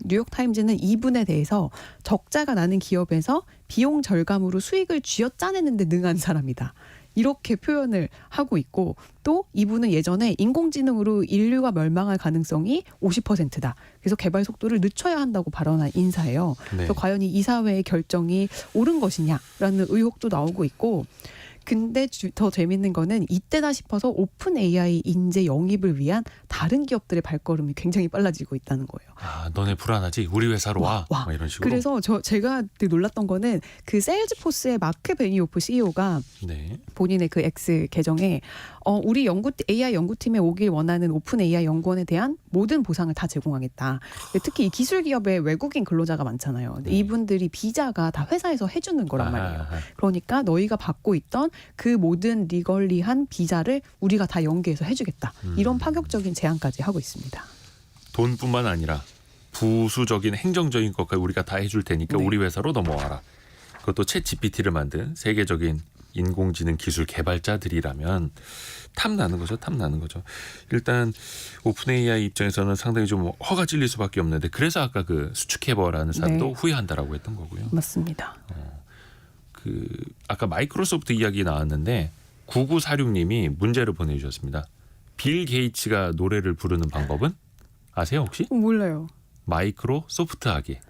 뉴욕타임즈는 이분에 대해서 적자가 나는 기업에서 비용 절감으로 수익을 쥐어짜내는 데 능한 사람이다. 이렇게 표현을 하고 있고 또 이분은 예전에 인공지능으로 인류가 멸망할 가능성이 50%다. 그래서 개발 속도를 늦춰야 한다고 발언한 인사예요. 네. 그래서 과연 이 이사회의 결정이 옳은 것이냐라는 의혹도 나오고 있고 근데 더 재밌는 거는 이때다 싶어서 오픈 AI 인재 영입을 위한 다른 기업들의 발걸음이 굉장히 빨라지고 있다는 거예요. 아, 너네 불안하지? 우리 회사로 와. 막 이런 식으로. 그래서 제가 되게 놀랐던 거는 그 세일즈포스의 마크 베니오프 CEO가 네. 본인의 그 X 계정에 우리 AI 연구팀에 오길 원하는 오픈 AI 연구원에 대한 모든 보상을 다 제공하겠다. 특히 이 기술 기업에 외국인 근로자가 많잖아요. 근데 이분들이 비자가 다 회사에서 해주는 거란 말이에요. 그러니까 너희가 받고 있던 그 모든 리걸리한 비자를 우리가 다 연계해서 해주겠다. 이런 파격적인 제안까지 하고 있습니다. 돈뿐만 아니라 부수적인 행정적인 것까지 우리가 다 해줄 테니까 네. 우리 회사로 넘어와라. 그것도 챗 GPT를 만든 세계적인 인공지능 기술 개발자들이라면 탐나는 거죠. 탐나는 거죠. 일단 오픈 AI 입장에서는 상당히 좀 허가 찔릴 수밖에 없는데 그래서 아까 그 수축해버라는 사람도 네. 후회한다라고 했던 거고요. 맞습니다. 그 아까 마이크로소프트 이야기 나왔는데 9946님이 문제를 보내주셨습니다. 빌 게이츠가 노래를 부르는 방법은 아세요 혹시? 몰라요. 마이크로소프트하게.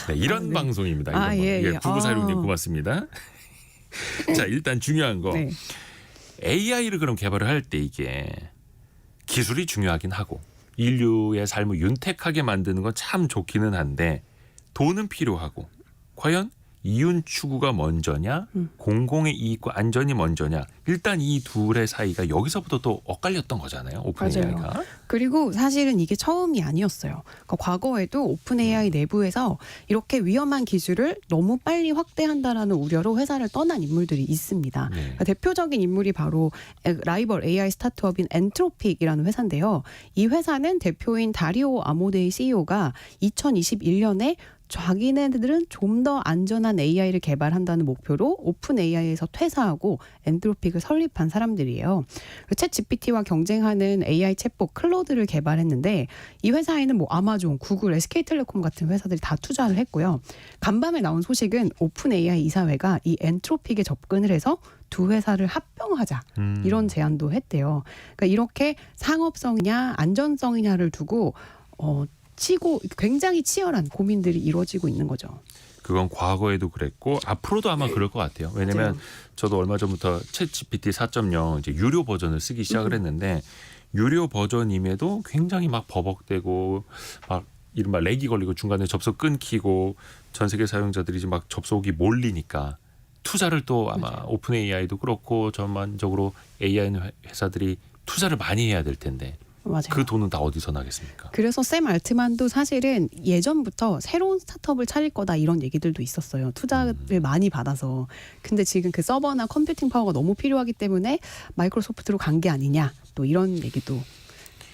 네, 이런 네. 방송입니다. 이런 예, 예. 9946님 아. 고맙습니다. 자, 일단 중요한 거. 네. AI를 그럼 개발을 할 때 이게 기술이 중요하긴 하고 인류의 삶을 윤택하게 만드는 건 참 좋기는 한데 돈은 필요하고 과연 이윤 추구가 먼저냐 공공의 이익과 안전이 먼저냐 일단 이 둘의 사이가 여기서부터 또 엇갈렸던 거잖아요. 오픈 맞아요. AI가. 그리고 사실은 이게 처음이 아니었어요. 그러니까 과거에도 오픈 AI 내부에서 이렇게 위험한 기술을 너무 빨리 확대한다라는 우려로 회사를 떠난 인물들이 있습니다. 네. 그러니까 대표적인 인물이 바로 라이벌 AI 스타트업인 엔트로픽이라는 회사인데요. 이 회사는 대표인 다리오 아모데이 CEO가 2021년에 자기네들은 좀 더 안전한 AI를 개발한다는 목표로 오픈 AI에서 퇴사하고 엔트로픽을 설립한 사람들이에요. 챗 GPT와 경쟁하는 AI 챗봇 클로드를 개발했는데 이 회사에는 뭐 아마존, 구글, SK텔레콤 같은 회사들이 다 투자를 했고요. 간밤에 나온 소식은 오픈 AI 이사회가 이 엔트로픽에 접근을 해서 두 회사를 합병하자 이런 제안도 했대요. 그러니까 이렇게 상업성이냐 안전성이냐를 두고 치고 굉장히 치열한 고민들이 이루어지고 있는 거죠. 그건 과거에도 그랬고 앞으로도 아마 그럴 것 같아요. 왜냐하면 저도 얼마 전부터 챗 GPT 4.0 이제 유료 버전을 쓰기 시작을 했는데 유료 버전임에도 굉장히 막 버벅대고 막 이른바 렉이 걸리고 중간에 접속 끊기고 전 세계 사용자들이 이제 막 접속이 몰리니까 투자를 또 아마 맞아요. 오픈 AI도 그렇고 전반적으로 AI 회사들이 투자를 많이 해야 될 텐데 맞아요. 그 돈은 다 어디서 나겠습니까? 그래서 샘 알트만도 사실은 예전부터 새로운 스타트업을 차릴 거다 이런 얘기들도 있었어요. 투자를 많이 받아서. 근데 지금 그 서버나 컴퓨팅 파워가 너무 필요하기 때문에 마이크로소프트로 간 게 아니냐 또 이런 얘기도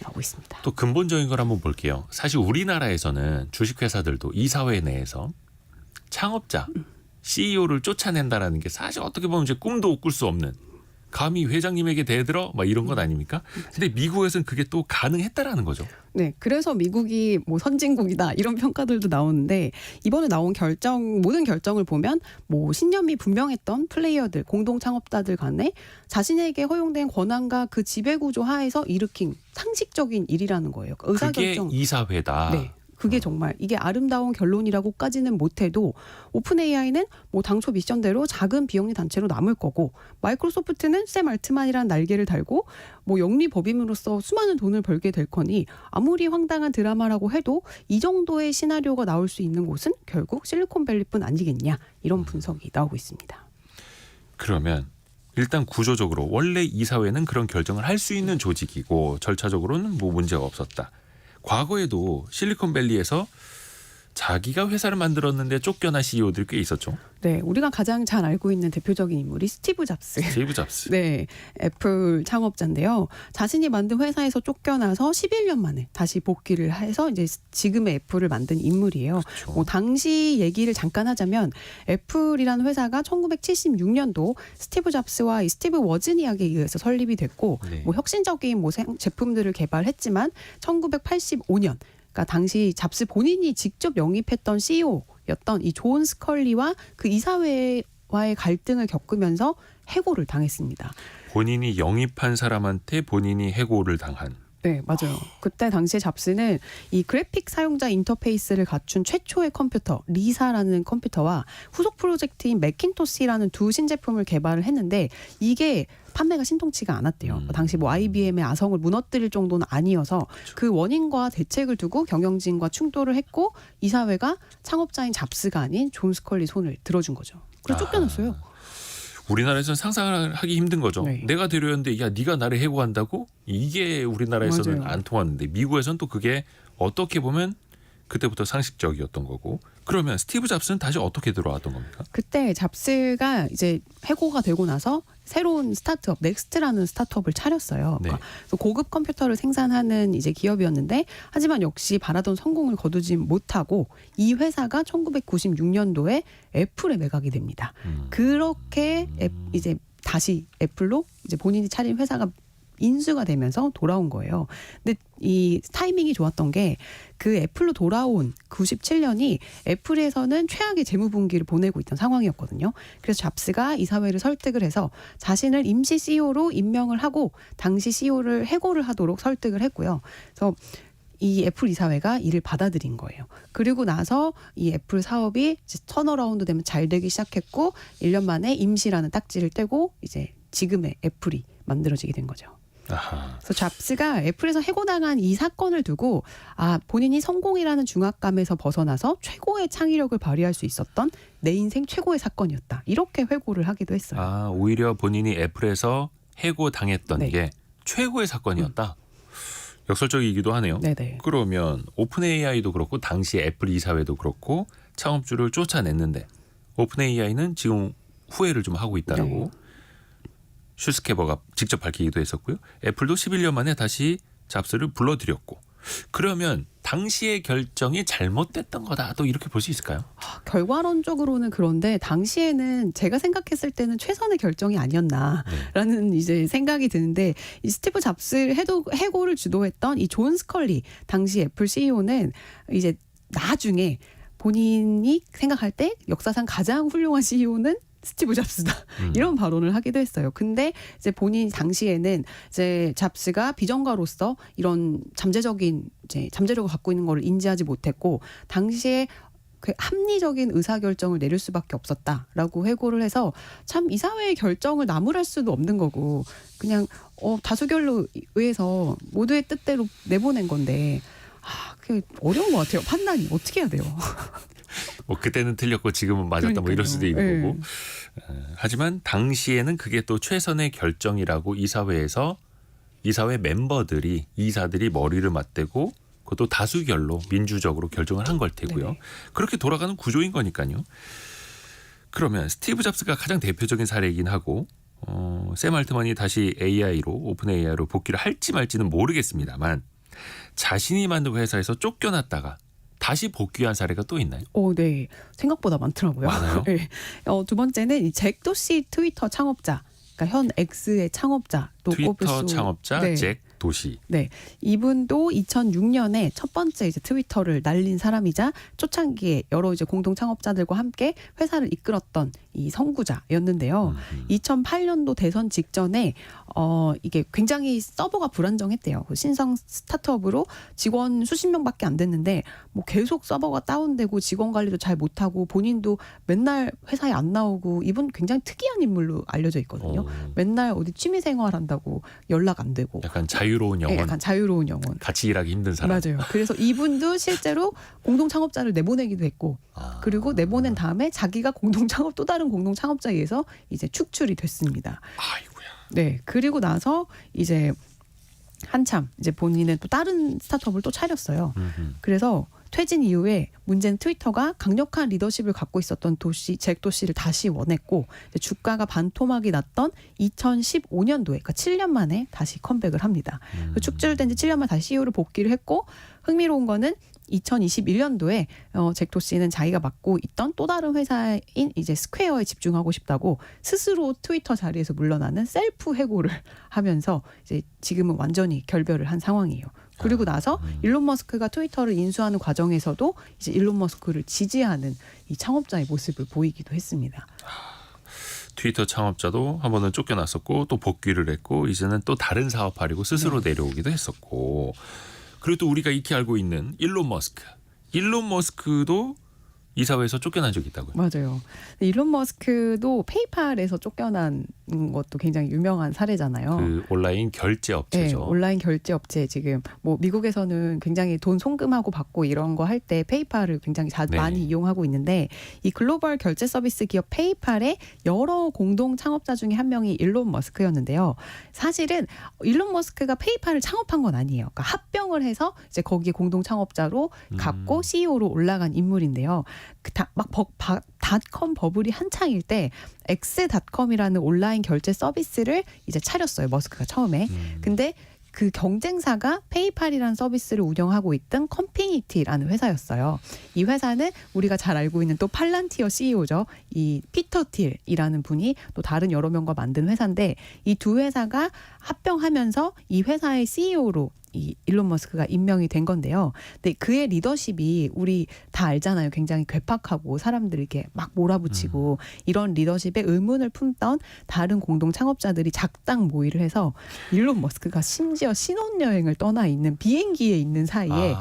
나오고 있습니다. 또 근본적인 걸 한번 볼게요. 사실 우리나라에서는 주식회사들도 이사회 내에서 창업자, CEO를 쫓아낸다라는 게 사실 어떻게 보면 이제 꿈도 꿀 수 없는 감히 회장님에게 대들어 막 이런 것 아닙니까? 근데 미국에서는 그게 또 가능했다라는 거죠. 네, 그래서 미국이 뭐 선진국이다 이런 평가들도 나오는데 이번에 나온 모든 결정을 보면 뭐 신념이 분명했던 플레이어들, 공동 창업자들 간에 자신에게 허용된 권한과 그 지배 구조 하에서 일으킨 상식적인 일이라는 거예요. 그러니까 그게 의사결정. 이사회다. 네. 그게 정말 이게 아름다운 결론이라고까지는 못해도 오픈 AI는 뭐 당초 미션대로 작은 비영리 단체로 남을 거고 마이크로소프트는 샘 알트만이라는 날개를 달고 뭐 영리 법인으로서 수많은 돈을 벌게 될 거니 아무리 황당한 드라마라고 해도 이 정도의 시나리오가 나올 수 있는 곳은 결국 실리콘밸리뿐 아니겠냐 이런 분석이 나오고 있습니다. 그러면 일단 구조적으로 원래 이사회는 그런 결정을 할 수 있는 조직이고 절차적으로는 뭐 문제가 없었다. 과거에도 실리콘밸리에서 자기가 회사를 만들었는데 쫓겨난 CEO들이 꽤 있었죠. 네, 우리가 가장 잘 알고 있는 대표적인 인물이 스티브 잡스. 스티브 잡스. 네, 애플 창업자인데요. 자신이 만든 회사에서 쫓겨나서 11년 만에 다시 복귀를 해서 이제 지금의 애플을 만든 인물이에요. 그렇죠. 뭐 당시 얘기를 잠깐 하자면 애플이라는 회사가 1976년도 스티브 잡스와 이 스티브 워즈니악에 의해서 설립이 됐고 네. 뭐 혁신적인 뭐 제품들을 개발했지만 1985년 그러니까 당시 잡스 본인이 직접 영입했던 CEO였던 이 존 스컬리와 그 이사회와의 갈등을 겪으면서 해고를 당했습니다. 본인이 영입한 사람한테 본인이 해고를 당한. 네, 맞아요. 그때 당시에 잡스는 이 그래픽 사용자 인터페이스를 갖춘 최초의 컴퓨터 리사라는 컴퓨터와 후속 프로젝트인 매킨토시라는 두 신제품을 개발을 했는데 이게 판매가 신통치가 않았대요. 당시 뭐 IBM의 아성을 무너뜨릴 정도는 아니어서 그 원인과 대책을 두고 경영진과 충돌을 했고 이사회가 창업자인 잡스가 아닌 존 스컬리 손을 들어준 거죠. 그래서 쫓겨났어요. 우리나라에서는 상상하기 힘든 거죠. 네. 내가 데려왔는데 야 네가 나를 해고한다고? 이게 우리나라에서는 맞아요. 안 통하는데 미국에서는 또 그게 어떻게 보면 그때부터 상식적이었던 거고. 그러면 스티브 잡스는 다시 어떻게 들어왔던 겁니까? 그때 잡스가 이제 해고가 되고 나서 새로운 스타트업 넥스트라는 스타트업을 차렸어요. 네. 그러니까 그래서 고급 컴퓨터를 생산하는 이제 기업이었는데 하지만 역시 바라던 성공을 거두지 못하고 이 회사가 1996년도에 애플에 매각이 됩니다. 그렇게 이제 다시 애플로 이제 본인이 차린 회사가 인수가 되면서 돌아온 거예요. 근데 이 타이밍이 좋았던 게 그 애플로 돌아온 97년이 애플에서는 최악의 재무분기를 보내고 있던 상황이었거든요. 그래서 잡스가 이사회를 설득을 해서 자신을 임시 CEO로 임명을 하고 당시 CEO를 해고를 하도록 설득을 했고요. 그래서 이 애플 이사회가 이를 받아들인 거예요. 그리고 나서 이 애플 사업이 이제 턴어라운드 되면 잘 되기 시작했고 1년 만에 임시라는 딱지를 떼고 이제 지금의 애플이 만들어지게 된 거죠. 아하. 그래서 잡스가 애플에서 해고당한 이 사건을 두고 본인이 성공이라는 중압감에서 벗어나서 최고의 창의력을 발휘할 수 있었던 내 인생 최고의 사건이었다. 이렇게 회고를 하기도 했어요. 오히려 본인이 애플에서 해고당했던 네. 게 최고의 사건이었다. 역설적이기도 하네요. 네네. 그러면 오픈 AI도 그렇고 당시 애플 이사회도 그렇고 창업주를 쫓아냈는데 오픈 AI는 지금 후회를 좀 하고 있다라고 네. 슈스케버가 직접 밝히기도 했었고요. 애플도 11년 만에 다시 잡스를 불러들였고 그러면 당시의 결정이 잘못됐던 거다. 또 이렇게 볼 수 있을까요? 결과론적으로는 그런데 당시에는 제가 생각했을 때는 최선의 결정이 아니었나라는 이제 생각이 드는데 이 스티브 잡스 해고를 주도했던 이 존 스컬리 당시 애플 CEO는 이제 나중에 본인이 생각할 때 역사상 가장 훌륭한 CEO는 스티브 잡스다 이런 발언을 하기도 했어요. 근데 이제 본인 당시에는 이제 잡스가 비전가로서 이런 잠재력을 갖고 있는 걸 인지하지 못했고 당시에 그 합리적인 의사결정을 내릴 수밖에 없었다라고 회고를 해서 참 이사회의 결정을 나무랄 수도 없는 거고 그냥 다수결로 의해서 모두의 뜻대로 내보낸 건데 그게 어려운 것 같아요. 판단이 어떻게 해야 돼요? 뭐 그때는 틀렸고 지금은 맞았다 뭐 이럴 수도 있는 거고. 하지만 당시에는 그게 또 최선의 결정이라고 이사회 멤버들이 이사들이 머리를 맞대고 그것도 다수결로 민주적으로 결정을 한 걸 테고요. 네. 그렇게 돌아가는 구조인 거니까요. 그러면 스티브 잡스가 가장 대표적인 사례이긴 하고 샘 알트만이 다시 오픈 AI로 복귀를 할지 말지는 모르겠습니다만 자신이 만든 회사에서 쫓겨났다가 다시 복귀한 사례가 또 있나요? 네. 생각보다 많더라고요. 많아요? 네. 두 번째는 이 잭 도시 트위터 창업자, 그러니까 현 X의 창업자 또 꼽을 트위터 수. 창업자 네. 잭 도시. 네, 이분도 2006년에 첫 번째 이제 트위터를 날린 사람이자 초창기에 여러 이제 공동 창업자들과 함께 회사를 이끌었던 이 선구자였는데요. 2008년도 대선 직전에 이게 굉장히 서버가 불안정했대요. 그 신성 스타트업으로 직원 수십 명밖에 안 됐는데 뭐 계속 서버가 다운되고 직원 관리도 잘 못하고 본인도 맨날 회사에 안 나오고 이분 굉장히 특이한 인물로 알려져 있거든요. 맨날 어디 취미 생활한다고 연락 안 되고. 약간 자유로운 영혼. 네, 약간 자유로운 영혼. 같이 일하기 힘든 사람. 맞아요. 그래서 이분도 실제로 공동 창업자를 내보내기도 했고, 그리고 내보낸 다음에 자기가 또 다른 공동 창업자에 의해서 이제 축출이 됐습니다. 아이고야. 네, 그리고 나서 이제 한참 이제 본인은 또 다른 스타트업을 또 차렸어요. 그래서 퇴진 이후에 문제는 트위터가 강력한 리더십을 갖고 있었던 잭 도시를 다시 원했고 주가가 반토막이 났던 2015년도에 그러니까 7년 만에 다시 컴백을 합니다. 축출된 지 7년 만에 다시 CEO를 복귀를 했고 흥미로운 거는 2021년도에 잭 도시는 자기가 맡고 있던 또 다른 회사인 이제 스퀘어에 집중하고 싶다고 스스로 트위터 자리에서 물러나는 셀프 해고를 하면서 이제 지금은 완전히 결별을 한 상황이에요. 그리고 나서 일론 머스크가 트위터를 인수하는 과정에서도 이제 일론 머스크를 지지하는 이 창업자의 모습을 보이기도 했습니다. 트위터 창업자도 한 번은 쫓겨났었고 또 복귀를 했고 이제는 또 다른 사업하려고 스스로 내려오기도 했었고 그리고 또 우리가 익히 알고 있는 일론 머스크도 이사회에서 쫓겨난 적이 있다고요. 맞아요. 일론 머스크도 페이팔에서 쫓겨난 것도 굉장히 유명한 사례잖아요. 그 온라인 결제 네, 업체죠. 온라인 결제 업체 지금 뭐 미국에서는 굉장히 돈 송금하고 받고 이런 거 할 때 페이팔을 굉장히 네. 많이 이용하고 있는데 이 글로벌 결제 서비스 기업 페이팔의 여러 공동 창업자 중에 한 명이 일론 머스크였는데요. 사실은 일론 머스크가 페이팔을 창업한 건 아니에요. 그러니까 합병을 해서 이제 거기에 공동 창업자로 갖고 CEO로 올라간 인물인데요. 닷컴 버블이 한창일 때 X닷컴이라는 온라인 결제 서비스를 이제 차렸어요. 머스크가 처음에. 근데 그 경쟁사가 페이팔이라는 서비스를 운영하고 있던 컴피니티라는 회사였어요. 이 회사는 우리가 잘 알고 있는 또 팔란티어 CEO죠. 이 피터 틸이라는 분이 또 다른 여러 명과 만든 회사인데 이 두 회사가 합병하면서 이 회사의 CEO로 이 일론 머스크가 임명이 된 건데요. 근데 그의 리더십이 우리 다 알잖아요. 굉장히 괴팍하고 사람들에게 막 몰아붙이고 이런 리더십에 의문을 품던 다른 공동 창업자들이 작당 모의를 해서 일론 머스크가 심지어 신혼여행을 떠나 있는 비행기에 있는 사이에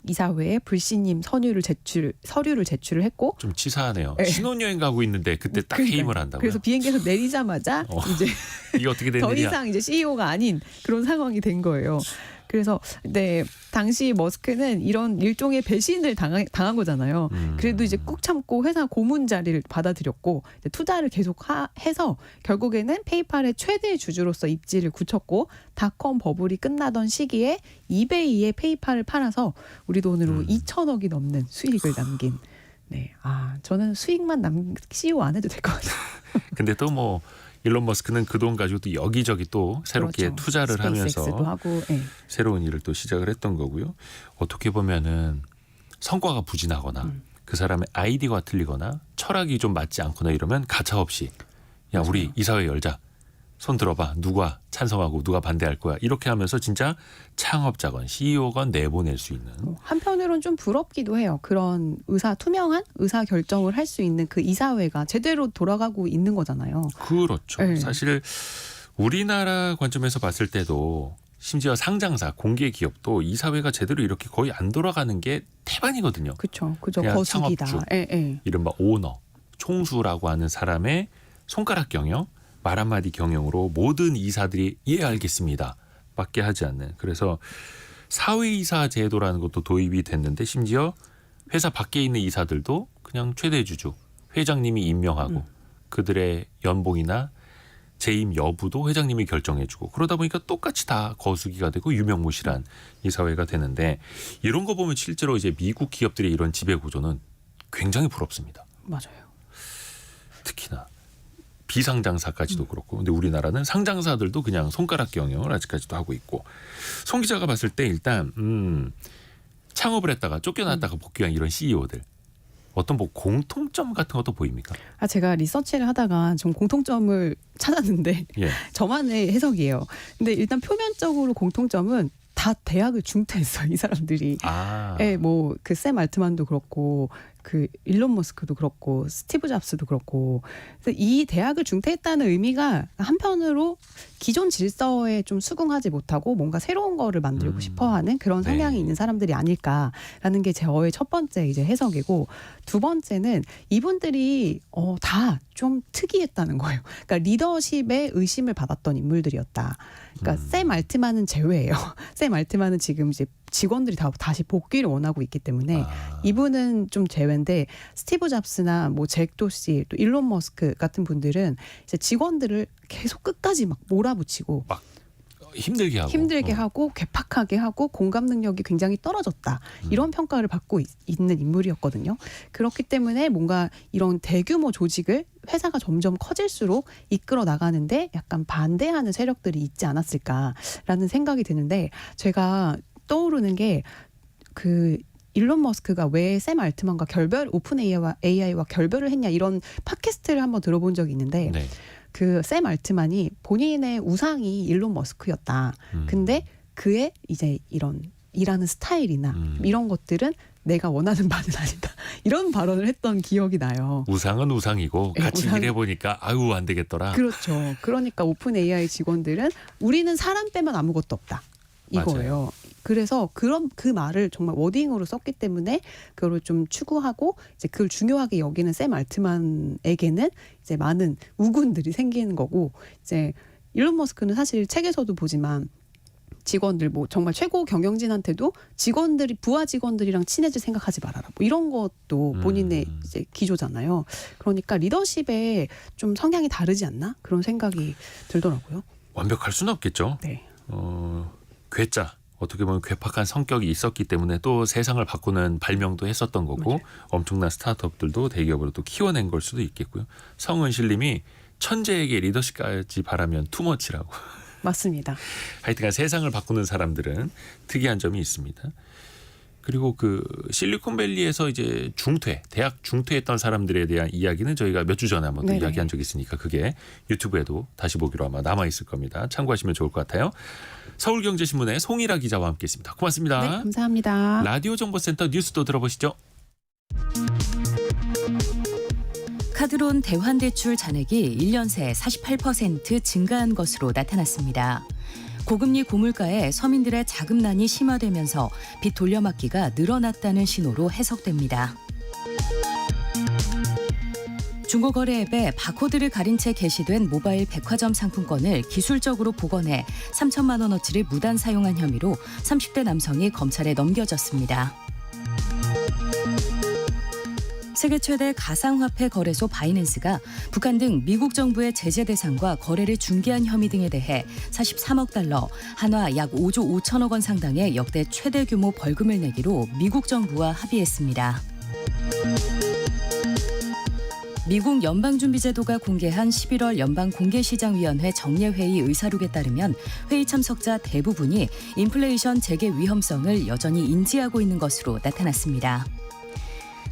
이사회에 불신임 서류를 제출을 했고 좀 치사하네요. 네. 신혼여행 가고 있는데 그때 딱 그러니까요. 해임을 한다고요. 그래서 비행기에서 내리자마자 이제 이게 어떻게 된 더 일이야? 이상 이제 CEO가 아닌 그런 상황이 된 거예요. 그래서 네 당시 머스크는 이런 일종의 배신을 당한 거잖아요. 그래도 이제 꾹 참고 회사 고문 자리를 받아들였고 이제 투자를 계속 해서 결국에는 페이팔의 최대 주주로서 입지를 굳혔고 닷컴 버블이 끝나던 시기에 이베이에 페이팔을 팔아서 우리 돈으로 2천억이 넘는 수익을 남긴. 네, 저는 수익만 CEO 안 해도 될 것 같아요. 근데 또 뭐 일론 머스크는 그 돈 가지고 또 여기저기 또 새롭게 그렇죠. 투자를 하면서 스페이스X도 하고, 네. 새로운 일을 또 시작을 했던 거고요. 어떻게 보면은 성과가 부진하거나 그 사람의 아이디어가 틀리거나 철학이 좀 맞지 않거나 이러면 가차없이 야 우리 이사회 열자. 손 들어봐. 누가 찬성하고 누가 반대할 거야. 이렇게 하면서 진짜 창업자건 CEO건 내보낼 수 있는. 한편으로는 좀 부럽기도 해요. 그런 투명한 의사 결정을 할 수 있는 그 이사회가 제대로 돌아가고 있는 거잖아요. 그렇죠. 네. 사실 우리나라 관점에서 봤을 때도 심지어 상장사, 공개 기업도 이사회가 제대로 이렇게 거의 안 돌아가는 게 태반이거든요. 그죠. 그냥 거수기다. 창업주. 예. 이른바 오너, 총수라고 하는 사람의 손가락 경영, 말 한마디 경영으로 모든 이사들이 예 알겠습니다 밖에 하지 않는. 그래서 사회이사 제도라는 것도 도입이 됐는데 심지어 회사 밖에 있는 이사들도 그냥 최대 주주 회장님이 임명하고 그들의 연봉이나 재임 여부도 회장님이 결정해주고 그러다 보니까 똑같이 다 거수기가 되고 유명무실한 이사회가 되는데 이런 거 보면 실제로 이제 미국 기업들의 이런 지배 구조는 굉장히 부럽습니다. 맞아요. 특히나 비상장사까지도 그렇고 근데 우리나라는 상장사들도 그냥 손가락 경영을 아직까지도 하고 있고 송 기자가 봤을 때 일단 창업을 했다가 쫓겨났다가 복귀한 이런 CEO들 어떤 뭐 공통점 같은 것도 보입니까? 제가 리서치를 하다가 좀 공통점을 찾았는데 예. 저만의 해석이에요. 근데 일단 표면적으로 공통점은 다 대학을 중퇴했어요. 이 사람들이. 예, 뭐 그 샘 알트만도 그렇고 그 일론 머스크도 그렇고 스티브 잡스도 그렇고 그래서 이 대학을 중퇴했다는 의미가 한편으로 기존 질서에 좀 수긍하지 못하고 뭔가 새로운 거를 만들고 싶어하는 그런 성향이 네. 있는 사람들이 아닐까라는 게 저의 첫 번째 이제 해석이고 두 번째는 이분들이 다 좀 특이했다는 거예요. 그러니까 리더십에 의심을 받았던 인물들이었다. 그러니까 샘 알트만은 제외예요. 샘 알트만은 지금 이제 직원들이 다 다시 복귀를 원하고 있기 때문에 이분은 좀 제외인데 스티브 잡스나 뭐 잭 도시 또 일론 머스크 같은 분들은 이제 직원들을 계속 끝까지 막 몰아붙이고 막 힘들게 하고 괴팍하게 하고 공감 능력이 굉장히 떨어졌다. 이런 평가를 받고 있는 인물이었거든요. 그렇기 때문에 뭔가 이런 대규모 조직을 회사가 점점 커질수록 이끌어 나가는데 약간 반대하는 세력들이 있지 않았을까라는 생각이 드는데 제가 떠오르는 게 그 일론 머스크가 왜 샘 알트만과 오픈 AI와 결별을 했냐 이런 팟캐스트를 한번 들어본 적이 있는데 네. 그 샘 알트만이 본인의 우상이 일론 머스크였다. 근데 그의 이제 이런 일하는 스타일이나 이런 것들은 내가 원하는 바는 아니다. 이런 발언을 했던 기억이 나요. 우상은 우상이고 네, 같이 일해보니까 아유 안 되겠더라. 그렇죠. 그러니까 오픈 AI 직원들은 우리는 사람 빼면 아무것도 없다. 이거예요. 그래서 그 말을 정말 워딩으로 썼기 때문에 그거를 좀 추구하고 이제 그걸 중요하게 여기는 샘 알트만에게는 이제 많은 우군들이 생기는 거고, 이제 일론 머스크는 사실 책에서도 보지만 직원들 뭐 정말 최고 경영진한테도 부하 직원들이랑 친해질 생각하지 말아라. 뭐 이런 것도 본인의 이제 기조잖아요. 그러니까 리더십에 좀 성향이 다르지 않나? 그런 생각이 들더라고요. 완벽할 수는 없겠죠. 네. 괴짜. 어떻게 보면 괴팍한 성격이 있었기 때문에 또 세상을 바꾸는 발명도 했었던 거고, 맞아요. 엄청난 스타트업들도 대기업으로 또 키워낸 걸 수도 있겠고요. 성은실 님이 천재에게 리더십까지 바라면 투머치라고. 맞습니다. 하여튼간 세상을 바꾸는 사람들은 특이한 점이 있습니다. 그리고 그 실리콘밸리에서 이제 대학 중퇴했던 사람들에 대한 이야기는 저희가 몇 주 전에 한번 또 네네. 이야기한 적이 있으니까 그게 유튜브에도 다시 보기로 아마 남아있을 겁니다. 참고하시면 좋을 것 같아요. 서울경제신문의 송일아 기자와 함께했습니다. 고맙습니다. 네, 감사합니다. 라디오 정보센터 뉴스도 들어보시죠. 카드론 대환대출 잔액이 1년 새 48% 증가한 것으로 나타났습니다. 고금리 고물가에 서민들의 자금난이 심화되면서 빚 돌려막기가 늘어났다는 신호로 해석됩니다. 중고거래 앱에 바코드를 가린 채 게시된 모바일 백화점 상품권을 기술적으로 복원해 3천만 원어치를 무단 사용한 혐의로 30대 남성이 검찰에 넘겨졌습니다. 세계 최대 가상화폐 거래소 바이낸스가 북한 등 미국 정부의 제재 대상과 거래를 중개한 혐의 등에 대해 43억 달러, 한화 약 5조 5천억 원 상당의 역대 최대 규모 벌금을 내기로 미국 정부와 합의했습니다. 미국 연방준비제도가 공개한 11월 연방공개시장위원회 정례회의 의사록에 따르면 회의 참석자 대부분이 인플레이션 재개 위험성을 여전히 인지하고 있는 것으로 나타났습니다.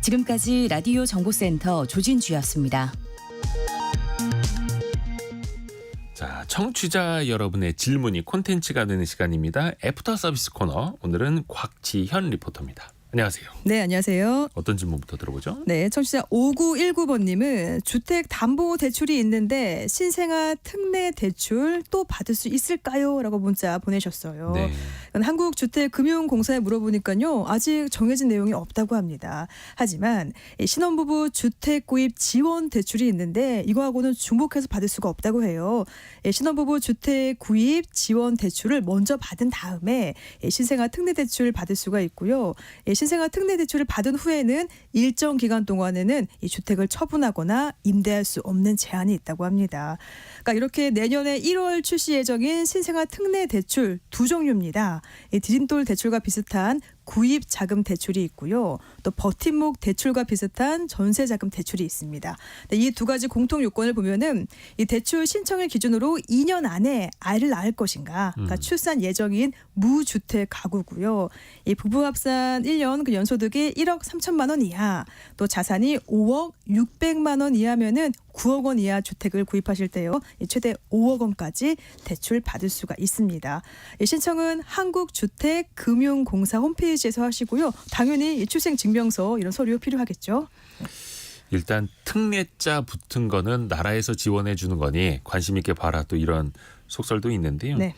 지금까지 라디오 정보센터 조진주였습니다. 자, 청취자 여러분의 질문이 콘텐츠가 되는 시간입니다. 애프터 서비스 코너. 오늘은 곽지현 리포터입니다. 안녕하세요. 네, 안녕하세요. 어떤 질문부터 들어보죠? 네, 청취자 5919번님은 주택담보대출이 있는데 신생아 특례대출 또 받을 수 있을까요? 라고 문자 보내셨어요. 네. 한국주택금융공사에 물어보니까요. 아직 정해진 내용이 없다고 합니다. 하지만 신혼부부 주택구입 지원대출이 있는데 이거하고는 중복해서 받을 수가 없다고 해요. 신혼부부 주택구입 지원대출을 먼저 받은 다음에 신생아 특례대출 받을 수가 있고요. 신생아 특례대출을 받은 후에는 일정 기간 동안에는 이 주택을 처분하거나 임대할 수 없는 제한이 있다고 합니다. 그러니까 이렇게 내년에 1월 출시 예정인 신생아 특례대출 두 종류입니다. 이 디딤돌 대출과 비슷한 구입 자금 대출이 있고요. 또 버팀목 대출과 비슷한 전세 자금 대출이 있습니다. 이 두 가지 공통 요건을 보면은 이 대출 신청을 기준으로 2년 안에 아이를 낳을 것인가, 그러니까 출산 예정인 무주택 가구고요. 이 부부 합산 1년 그 연소득이 1억 3천만 원 이하, 또 자산이 5억 600만 원 이하면은 9억 원 이하 주택을 구입하실 때요. 최대 5억 원까지 대출 받을 수가 있습니다. 신청은 한국주택금융공사 홈페이지에서 하시고요. 당연히 이 출생증명서 이런 서류 필요하겠죠. 일단 특례자 붙은 거는 나라에서 지원해 주는 거니 관심 있게 봐라, 또 이런 속설도 있는데요. 네.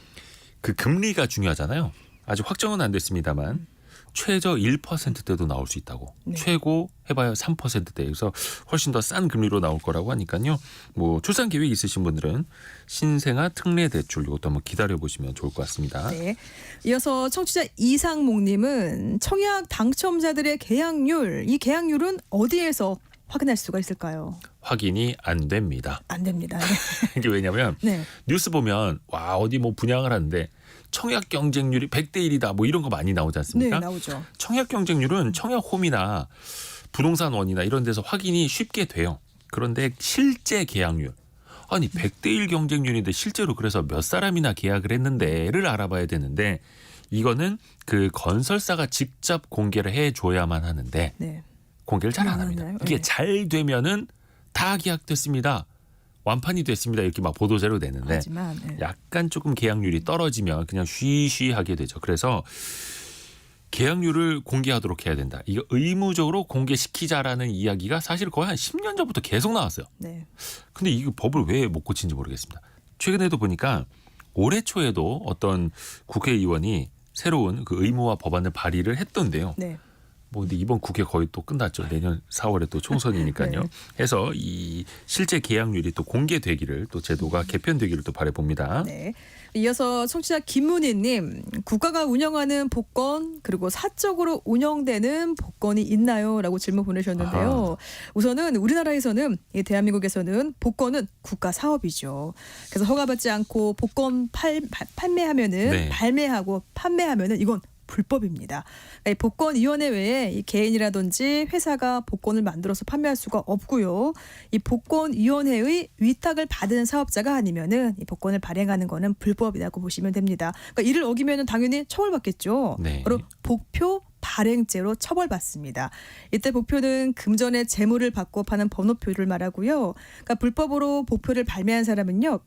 그 금리가 중요하잖아요. 아직 확정은 안 됐습니다만 최저 1%대도 나올 수 있다고. 네. 최고 해봐야 3%대. 그래서 훨씬 더 싼 금리로 나올 거라고 하니까요. 뭐 출산 계획 있으신 분들은 신생아 특례 대출 이것도 한번 기다려 보시면 좋을 것 같습니다. 네. 이어서 청취자 이상목님은 청약 당첨자들의 계약률, 이 계약률은 어디에서 확인할 수가 있을까요? 확인이 안 됩니다. 안 됩니다. 이게 왜냐하면 네. 뉴스 보면 와 어디 뭐 분양을 하는데 청약 경쟁률이 100대 1이다 뭐 이런 거 많이 나오지 않습니까? 네, 나오죠. 청약 경쟁률은 청약홈이나 부동산 원이나 이런 데서 확인이 쉽게 돼요. 그런데 실제 계약률, 아니 100대 1 경쟁률인데 실제로 그래서 몇 사람이나 계약을 했는데를 알아봐야 되는데 이거는 그 건설사가 직접 공개를 해줘야만 하는데 네. 공개를 잘 안 합니다. 하나요? 이게 네. 잘 되면은 다 계약됐습니다. 완판이 됐습니다. 이렇게 막 보도자료 내는데 하지만 네. 약간 조금 계약률이 떨어지면 그냥 쉬쉬하게 되죠. 그래서 계약률을 공개하도록 해야 된다. 이거 의무적으로 공개시키자라는 이야기가 사실 거의 한 10년 전부터 계속 나왔어요. 네. 근데 이 법을 왜 못 고친지 모르겠습니다. 최근에도 보니까 올해 초에도 어떤 국회의원이 새로운 그 의무화 법안을 발의를 했던데요. 네. 뭐 근데 이번 국회 거의 또 끝났죠. 내년 4월에 또 총선이니까요. 네. 해서 이 실제 계약률이 또 공개되기를 또 제도가 개편되기를 또 바라봅니다. 네. 이어서 청취자 김문희님, 국가가 운영하는 복권 그리고 사적으로 운영되는 복권이 있나요?라고 질문 보내셨는데요. 우선은 우리나라에서는 대한민국에서는 복권은 국가 사업이죠. 그래서 허가받지 않고 복권 판매하면은 네. 발매하고 판매하면은 이건 불법입니다. 그러니까 이 복권위원회 외에 이 개인이라든지 회사가 복권을 만들어서 판매할 수가 없고요. 이 복권위원회의 위탁을 받은 사업자가 아니면은 이 복권을 발행하는 거는 불법이라고 보시면 됩니다. 그러니까 이를 어기면은 당연히 처벌받겠죠. 네. 바로 복표 발행죄로 처벌받습니다. 이때 복표는 금전의 재물을 받고 파는 번호표를 말하고요. 그러니까 불법으로 복표를 발매한 사람은요.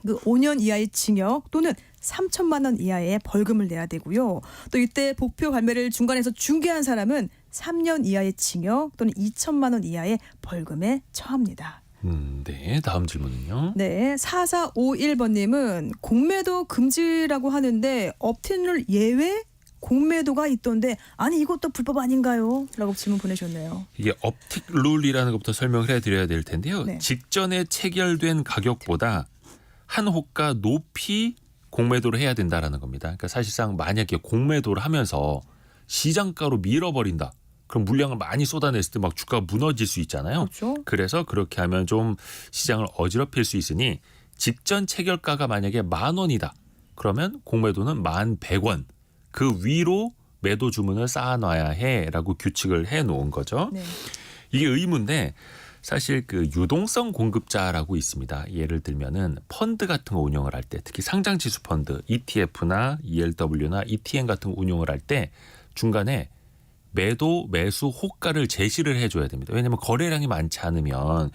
그 5년 이하의 징역 또는 3천만 원 이하의 벌금을 내야 되고요. 또 이때 복표 발매를 중간에서 중개한 사람은 3년 이하의 징역 또는 2천만 원 이하의 벌금에 처합니다. 네. 다음 질문은요. 네, 4451번님은 공매도 금지라고 하는데 업텐룰 예외 공매도가 있던데 아니 이것도 불법 아닌가요? 라고 질문 보내셨네요. 이게 업틱 룰이라는 것부터 설명을 해드려야 될 텐데요. 네. 직전에 체결된 가격보다 한 호가 높이 공매도를 해야 된다라는 겁니다. 그러니까 사실상 만약에 공매도를 하면서 시장가로 밀어버린다. 그럼 물량을 많이 쏟아냈을 때 막 주가가 무너질 수 있잖아요. 그렇죠. 그래서 그렇게 하면 좀 시장을 어지럽힐 수 있으니 직전 체결가가 만약에 10,000원이다. 그러면 공매도는 11,100원. 그 위로 매도 주문을 쌓아놔야 해라고 규칙을 해놓은 거죠. 네. 이게 의무인데 사실 그 유동성 공급자라고 있습니다. 예를 들면은 펀드 같은 거 운영을 할 때 특히 상장지수 펀드 ETF나 ELW나 ETN 같은 거 운영을 할 때 중간에 매도 매수 호가를 제시를 해줘야 됩니다. 왜냐하면 거래량이 많지 않으면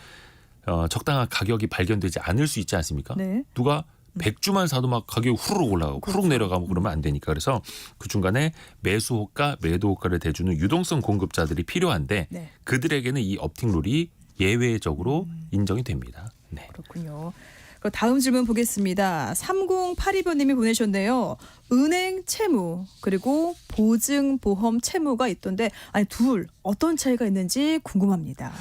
적당한 가격이 발견되지 않을 수 있지 않습니까? 네. 누가 100주만 사도 막 가격이 후루룩 올라가고 후루룩 내려가고 그러면 안 되니까 그래서 그 중간에 매수 호가 매도 호가를 대주는 유동성 공급자들이 필요한데 네. 그들에게는 이 업팅 룰이 예외적으로 인정이 됩니다. 네. 그렇군요. 그럼 다음 질문 보겠습니다. 3082번님이 보내셨네요. 은행 채무 그리고 보증보험 채무가 있던데 아니 둘 어떤 차이가 있는지 궁금합니다.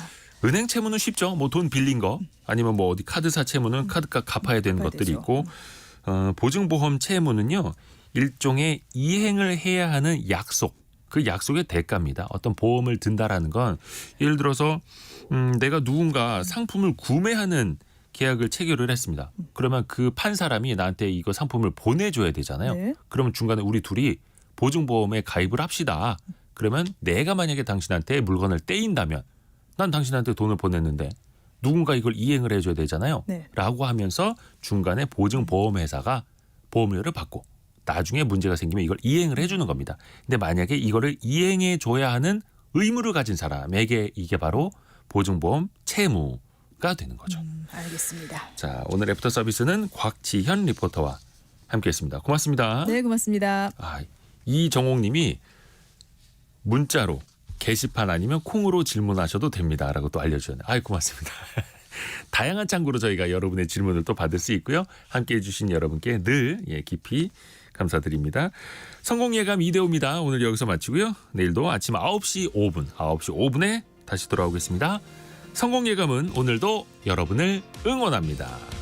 은행 채무는 쉽죠. 뭐 돈 빌린 거 아니면 뭐 어디 카드사 채무는 카드값 갚아야 되는 갚아야 것들이 되죠. 있고 보증보험 채무는요. 일종의 이행을 해야 하는 약속. 그 약속의 대가입니다. 어떤 보험을 든다라는 건 예를 들어서 내가 누군가 상품을 구매하는 계약을 체결을 했습니다. 그러면 그 판 사람이 나한테 이거 상품을 보내줘야 되잖아요. 네. 그러면 중간에 우리 둘이 보증보험에 가입을 합시다. 그러면 내가 만약에 당신한테 물건을 떼인다면 난 당신한테 돈을 보냈는데 누군가 이걸 이행을 해줘야 되잖아요. 네. 라고 하면서 중간에 보증보험회사가 보험료를 받고 나중에 문제가 생기면 이걸 이행을 해주는 겁니다. 근데 만약에 이거를 이행해줘야 하는 의무를 가진 사람에게 이게 바로 보증보험 채무가 되는 거죠. 알겠습니다. 자, 오늘 애프터 서비스는 곽지현 리포터와 함께했습니다. 고맙습니다. 네, 고맙습니다. 이정옥님이 문자로 게시판 아니면 콩으로 질문하셔도 됩니다라고 또 알려주셨네요. 고맙습니다. 다양한 창구로 저희가 여러분의 질문을 또 받을 수 있고요. 함께해 주신 여러분께 늘 깊이 감사드립니다. 성공예감 이대호입니다. 오늘 여기서 마치고요. 내일도 아침 9시 5분에 다시 돌아오겠습니다. 성공예감은 오늘도 여러분을 응원합니다.